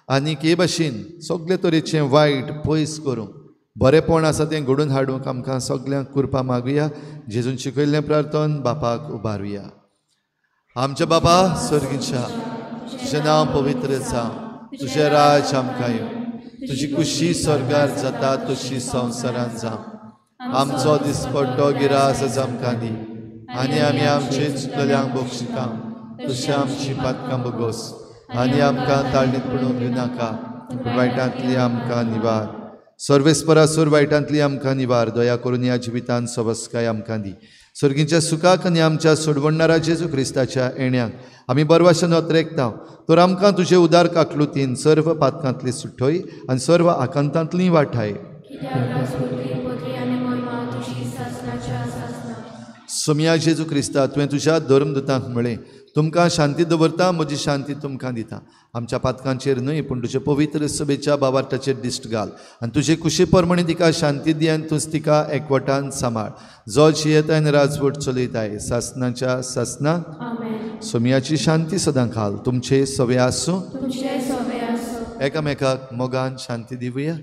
आनी हे भाशेन सगळे तरेचें वायट पयस करूंक बरेपण आसा तें घडोवन हाडूंक आमकां सगळ्यांक कृपा मागुया. जेजून शिकयल्लें प्रार्थन बापाक उबारुया. आमच्या बाबा स्वर्गीच्या, तुजें नांव पवित्र जावं, तुजें राज आमकां येवं, तुजी खुशी स्वर्गार जाता तशी संवसारांत जावं. आमचो दिसपट्टो गिरास आज आमकां दी आनी आमी आमचे चुकलेल्यांक बक्षिता तशें आमची पातकां बगोस आनी आमकां ताळणीत पडूंक दिनाका, वायटांतली आमकां निवार. सर्वेस्परा सुर वायटांतली आमकां निवार. दया करून ह्या जिवितांत सवस्काय आमकां दी. सर्गीच्या सुखाक आनी आमच्या सोडवणारा जेजू क्रिस्ताच्या येण्याक आमी बरवाशेन वत्रेकता. तर आमकां तुजे उदार काकलुतीन सर्व पातकांतली सुटोय आनी सर्व आकांतांतली वाठाय. सोमिया जेजू क्रिस्ता तुवें तुज्या धर्मदुतांक म्हळें तुमकां शांती दवरता म्हजी शांती तुमकां दिता. आमच्या पातकांचेर न्हय पूण तुजे पवित्र सभेच्या बाबार्टाचेर दिश्ट घाल आनी तुजे कुशी प्रमाणे तिका शांती दी आनी तूंच तिका एकवटान सांबाळ. जो जियेताय राजवट चलयताय सासनाच्या सासनाक सोमियाची शांती सदां घाल. तुमचे सवे आसूं एकामेकाक मोगान शांती दिवया.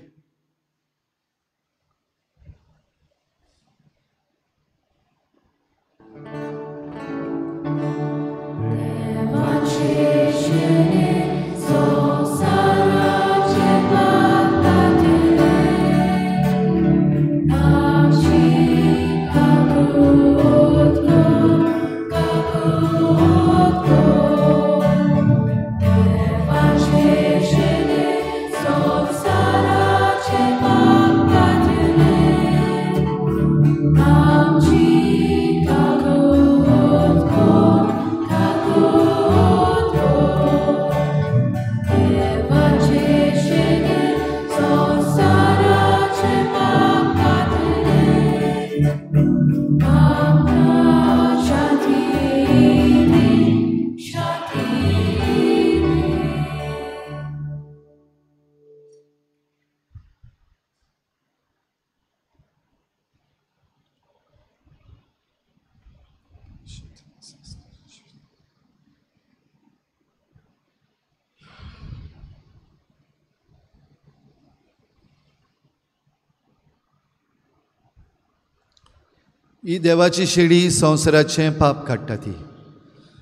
ही देवाची शेळी संवसाराचें पाप काडटा ती.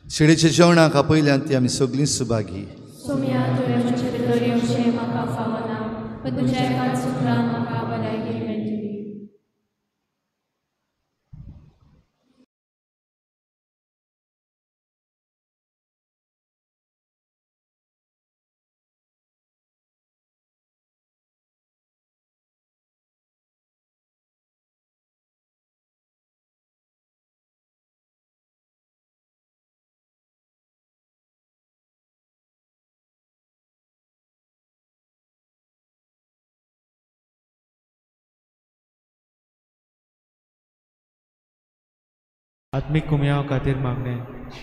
शेळीच्या जेवणाक आपयल्यान ती आमी सगळीं सुभागी. सोम्या तुवें म्हजेर तर येवचें म्हाका फावना पण तुज्या एकाच सुत्रान म्हाका भलायकी मेळटली. आत्मीक कुमयाव खातीर मागणे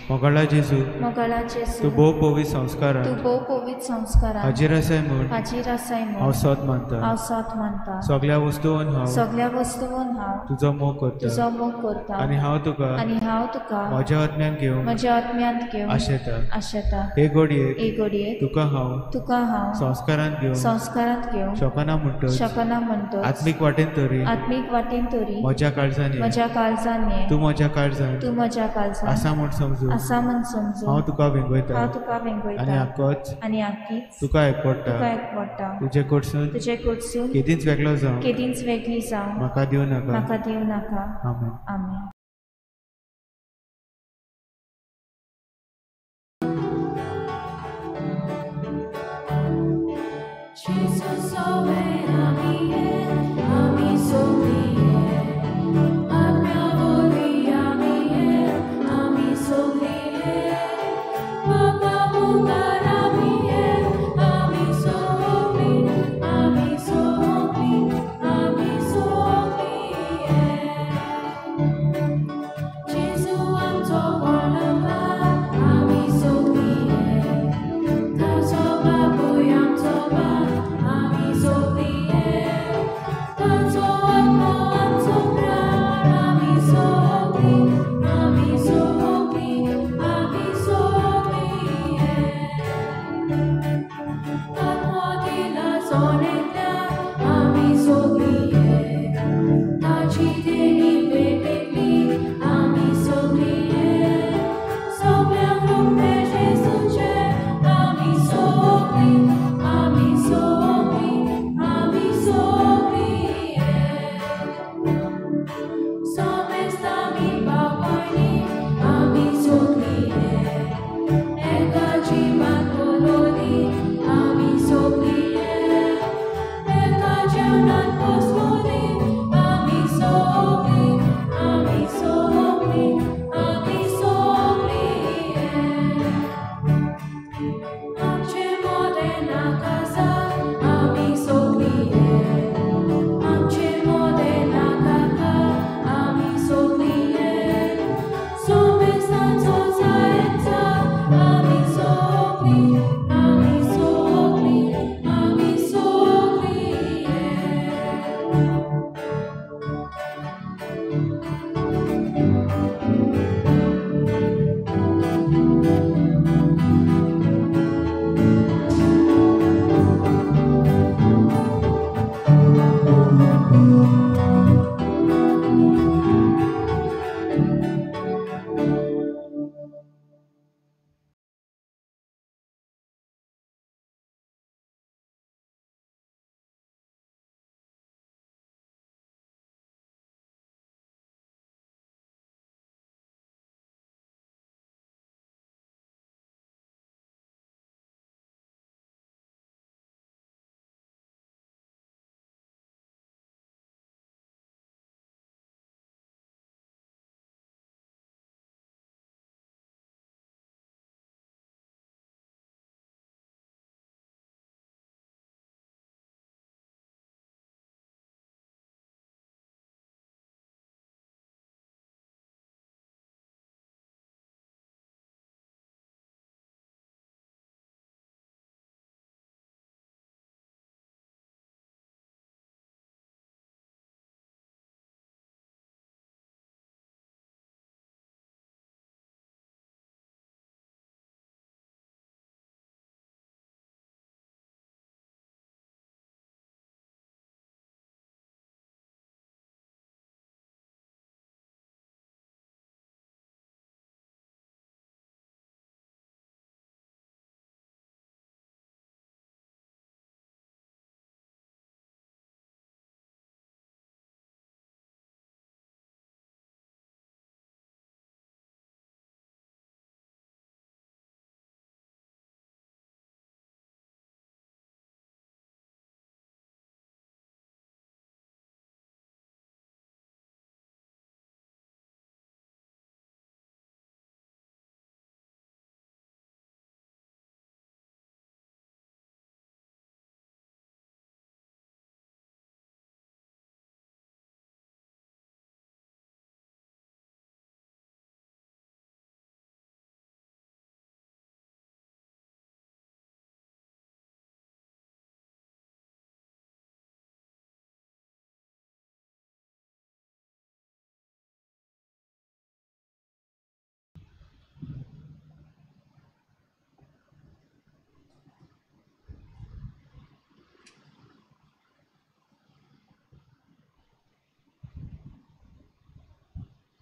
मोगळा जेजू तूं भोव पवित्र संस्कारान हाजीर आसाय म्हूण हांव सत मानता. सगळ्या वस्तूंत हांव तुजो मोग करता आनी हांव तुका म्हज्या आत्म्यान घेवन आशेता. हे घडयेक तुका हांव संस्कारांत घेवन शकना म्हणटच आत्मीक वाटेन तरी म्हज्या काळजांनी तूं म्हज्या काळजांत आसा म्हूण समजू हांव तुका वेंगयता आनी आख्खीच तुका एकवटा. तुजे कडसून केदींच वेगळी जावं म्हाका दिवं नाका. आमेन.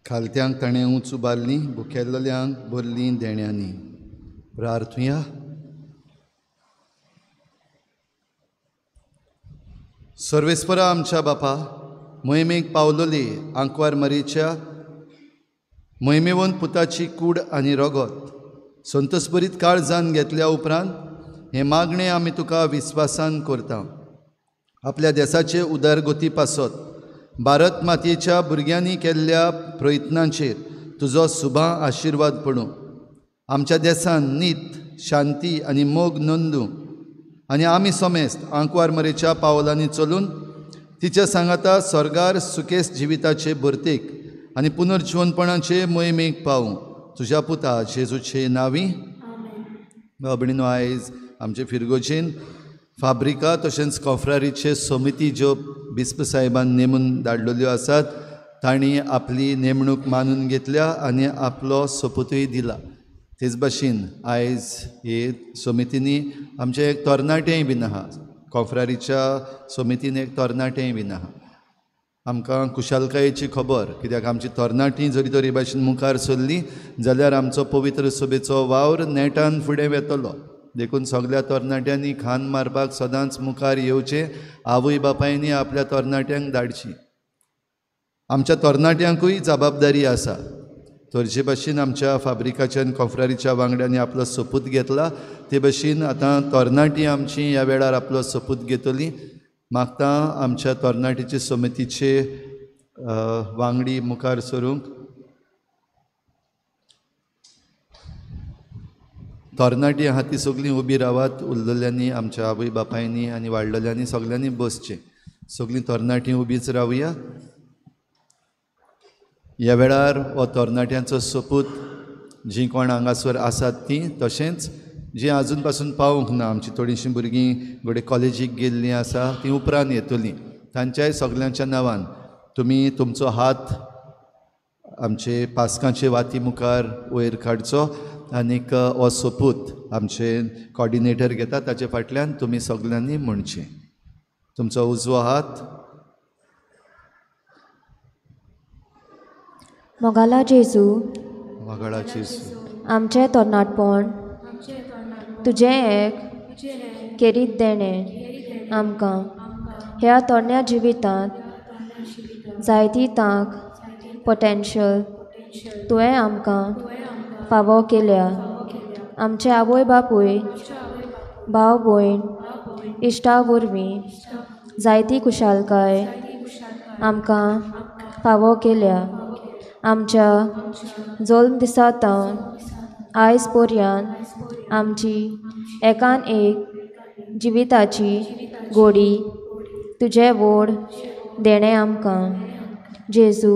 खालत्यांक ताणें उंच उबारलीं, भुकेल्ल्यांक भरलीं देण्यांनी. प्रार्थुया. सर्वेस्परा आमच्या बापा, मोहिमेक पावलोली आंकवार मरीच्या मोहिमेवून पुताची कूड आनी रगत संतोसभरीत काळजान घेतल्या उपरांत हे मागणें आमी तुका विस्वासान करता. आपल्या देशाचे उदारगती पासत भारत मातयेच्या भुरग्यांनी केल्ल्या प्रयत्नांचेर तुजो सुभां आशिर्वाद पडूं. आमच्या देशान नीत, शांती आनी मोग नोंदूं आनी आमी सोमेस्त आंकवार मरेच्या पावलांनी चलून तिच्या सांगाता स्वर्गार सुकेस जिविताचे भरतेक आनी पुनर्जीवनपणाचे मोहिमेक पावूं. तुज्या पुता जेजूचे नांवी. भयणीनो, आयज आमचे फिरगोचेन फाब्रिका तशेंच कॉफ्रारीचे समिती ज्यो बिस्प साहेबान नेमून धाडलेल्यो आसात तांणी आपली नेमणूक मानून घेतल्या आनी आपलो सोपूतूय दिला. तेच भाशेन आयज हे समितींनी आमचें एक तरणाटेंय बीन आहा. कॉफ्रारीच्या समितीन एक तरणाटेंय बीन आहा. आमकां कुशालकायेची खबर, कित्याक आमची तरणाटीं जरी तरी भाशेन मुखार सरलीं जाल्यार आमचो पवित्र सभेचो वावर नेटान फुडें वेतलो. देखून सगळ्या तरणाट्यांनी खान मारपाक सदांच मुखार येवचें. आवय बापायनी आपल्या तरणाट्यांक धाडची. आमच्या तरणाट्यांकूय जबाबदारी आसा. तरचे भाशेन आमच्या फाब्रिकाच्या आनी कॉफ्रारीच्या वांगड्यांनी आपलो सोपूत घेतला, ते भाशेन आतां तरणाटीं आमची ह्या वेळार आपलो सोपूत घेतली. मागता आमच्या तरणाटीचे समितीचे वांगडी मुखार सरूंक. तरणाटीं आहा ती सगळीं उबी रावात. उरलेल्यांनी आमच्या आवय बापायनी आनी वाडलेल्यांनी सगळ्यांनी बसचें. सगळीं तरणाटीं उबीच रावया. ह्या वेळार हो तरणाट्यांचो सोपूत जीं कोण हांगासर आसात तीं, तशेंच जीं आजून पासून पावूंक ना, आमची थोडीशीं भुरगीं घोडे कॉलेजीक गेल्लीं आसा तीं उपरांत येतलीं, तांच्याय सगळ्यांच्या नांवान तुमी तुमचो हात आमचे पास्कांचे वाती मुखार वयर काडचो आनीक हो सोपूत आमचे कॉर्डिनेटर घेता ताचे फाटल्यान तुमी सगळ्यांनी म्हणचें. तुमचो उजवो हात. मोगाला जेजू, मोगाला जेजू, आमचें तरणाटपण तुजें एक केरीत देणें आमकां ह्या तरण्या जिवितांत जायती तांक पोटेन्शियल तुवें आमकां फावो केल्या. आमचे आवय बापूय, भाव भयण, इश्टा वरवीं जायती कुशालकाय आमकां फावो केल्या. आमच्या जल्म दिसांतावन आयज पर्यंत आमची एकान एक जिविताची गोडी तुजें व्हड देणें आमकां. जेजू,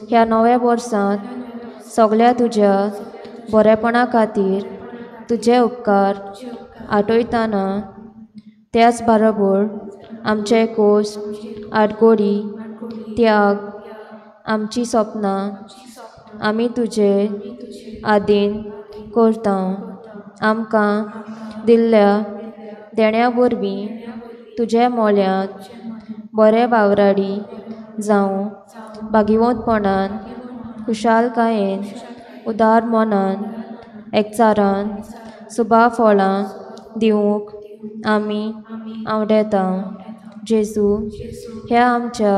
ह्या नव्या वर्सांत सगळ्या तुज्या बरेपणा खातीर तुजे उपकार आठयतना त्याच बरोबर आमचे कोस, आडगोडी, त्याग, आमची सपनां आमी तुजे आदीन करता. आमकां दिल्ल्या देण्या वरवीं तुजे मोल्यांत बरे वावराडी जावं बागिवंतपणान, खुशालकायेन, उदार मनान, एकचारान सुबा फळां दिवंक आमी आवडेता. जेजू, ह्या आमच्या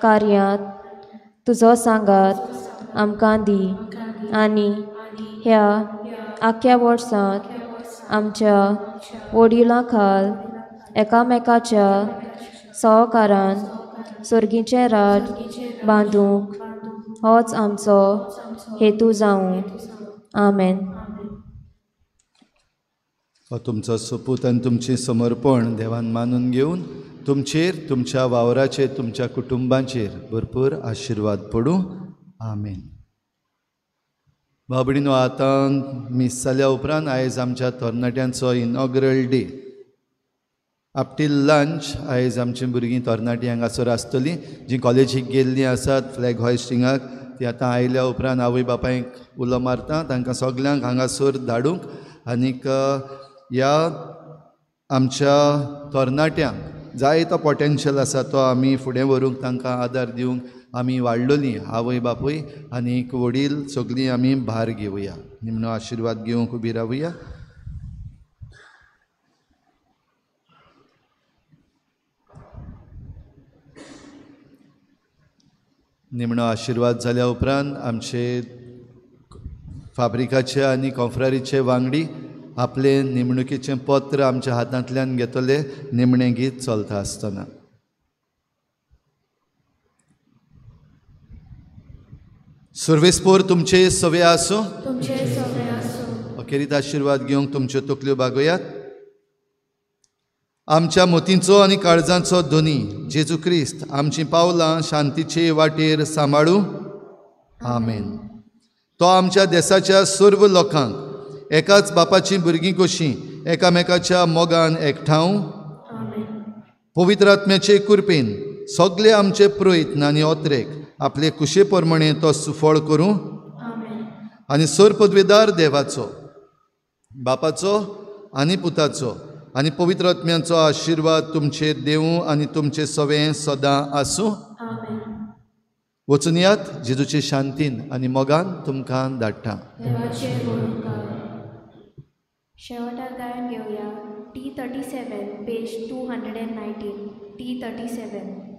कार्यांत तुजो सांगात आमकां दी आनी ह्या आख्या वर्सांत आमच्या वडिलां खाल एकामेकाच्या सहकारान सर्गीचें राज बांदूंक होच आमचो हेतू जावं. आमेन. हो तुमचो सोपूत आनी तुमचें समर्पण देवान मानून घेवन तुमचेर, तुमच्या वावराचेर, तुमच्या कुटुंबाचेर भरपूर आशिर्वाद पडूं. आमेन. भाव भयणीनो, आतां मीस जाल्या उपरांत आयज आमच्या तरणाट्यांचो इनॉग्रल डे. आपटील लंच आयज आमची भुरगीं तरणाटीं हांगासर आसतलीं. जीं कॉलेजीक गेल्लीं आसात फ्लॅग हॉयस्टिंगाक, तीं आतां आयल्या उपरांत आवय बापायक उलो मारता तांकां सगल्यांक हांगासर धाडूंक. आनीक ह्या आमच्या तरणाट्यांक जाय तो पोटेन्शियल आसा तो आमी फुडें व्हरूंक तांकां आदार दिवंक आमी वाडलोलीं आवय बापूय आनीक वडील सगळीं आमी भार घेवया. निमणो आशिर्वाद घेवंक उबी रावया. निमणो आशिर्वाद जाल्या उपरांत आमचे फाब्रिकाचे आनी कॉन्फ्रारीचे वांगडी आपले निमणुकेचें पत्र आमच्या हातांतल्यान घेतले निमणें गीत चलता आसतना. सर्वेस्पोर तुमचे सवे आसूं. अखेरीत आशिर्वाद घेवंक तुमच्यो तकल्यो बागोयात. आमच्या मोतींचो आनी काळजांचो धोनी जेजू क्रिस्त आमचीं पावलां शांतीचे वाटेर सांबाळूं. आमेन. तो आमच्या देशाच्या सर्व लोकांक एकाच बापाची भुरगीं कशीं एकामेकाच्या मोगान एकठांव. पवित्र आत्म्याचे कृपेन सगळे आमचे प्रयत्न आनी ओत्रेक आपले कुशे प्रमाणे तो सुफळ करूं. आनी सर पदवेदार देवाचो बापाचो आनी पुताचो आनी पवित्र आत्म्याचो आशिर्वाद तुमचेर देवूं आनी तुमचे सवें सदां आसूं. वचून यात. जेजूचे शांतीन आनी मोगान तुमकां धाडटा. शेवटाक गायन घेवया T37 पेज 219 T37.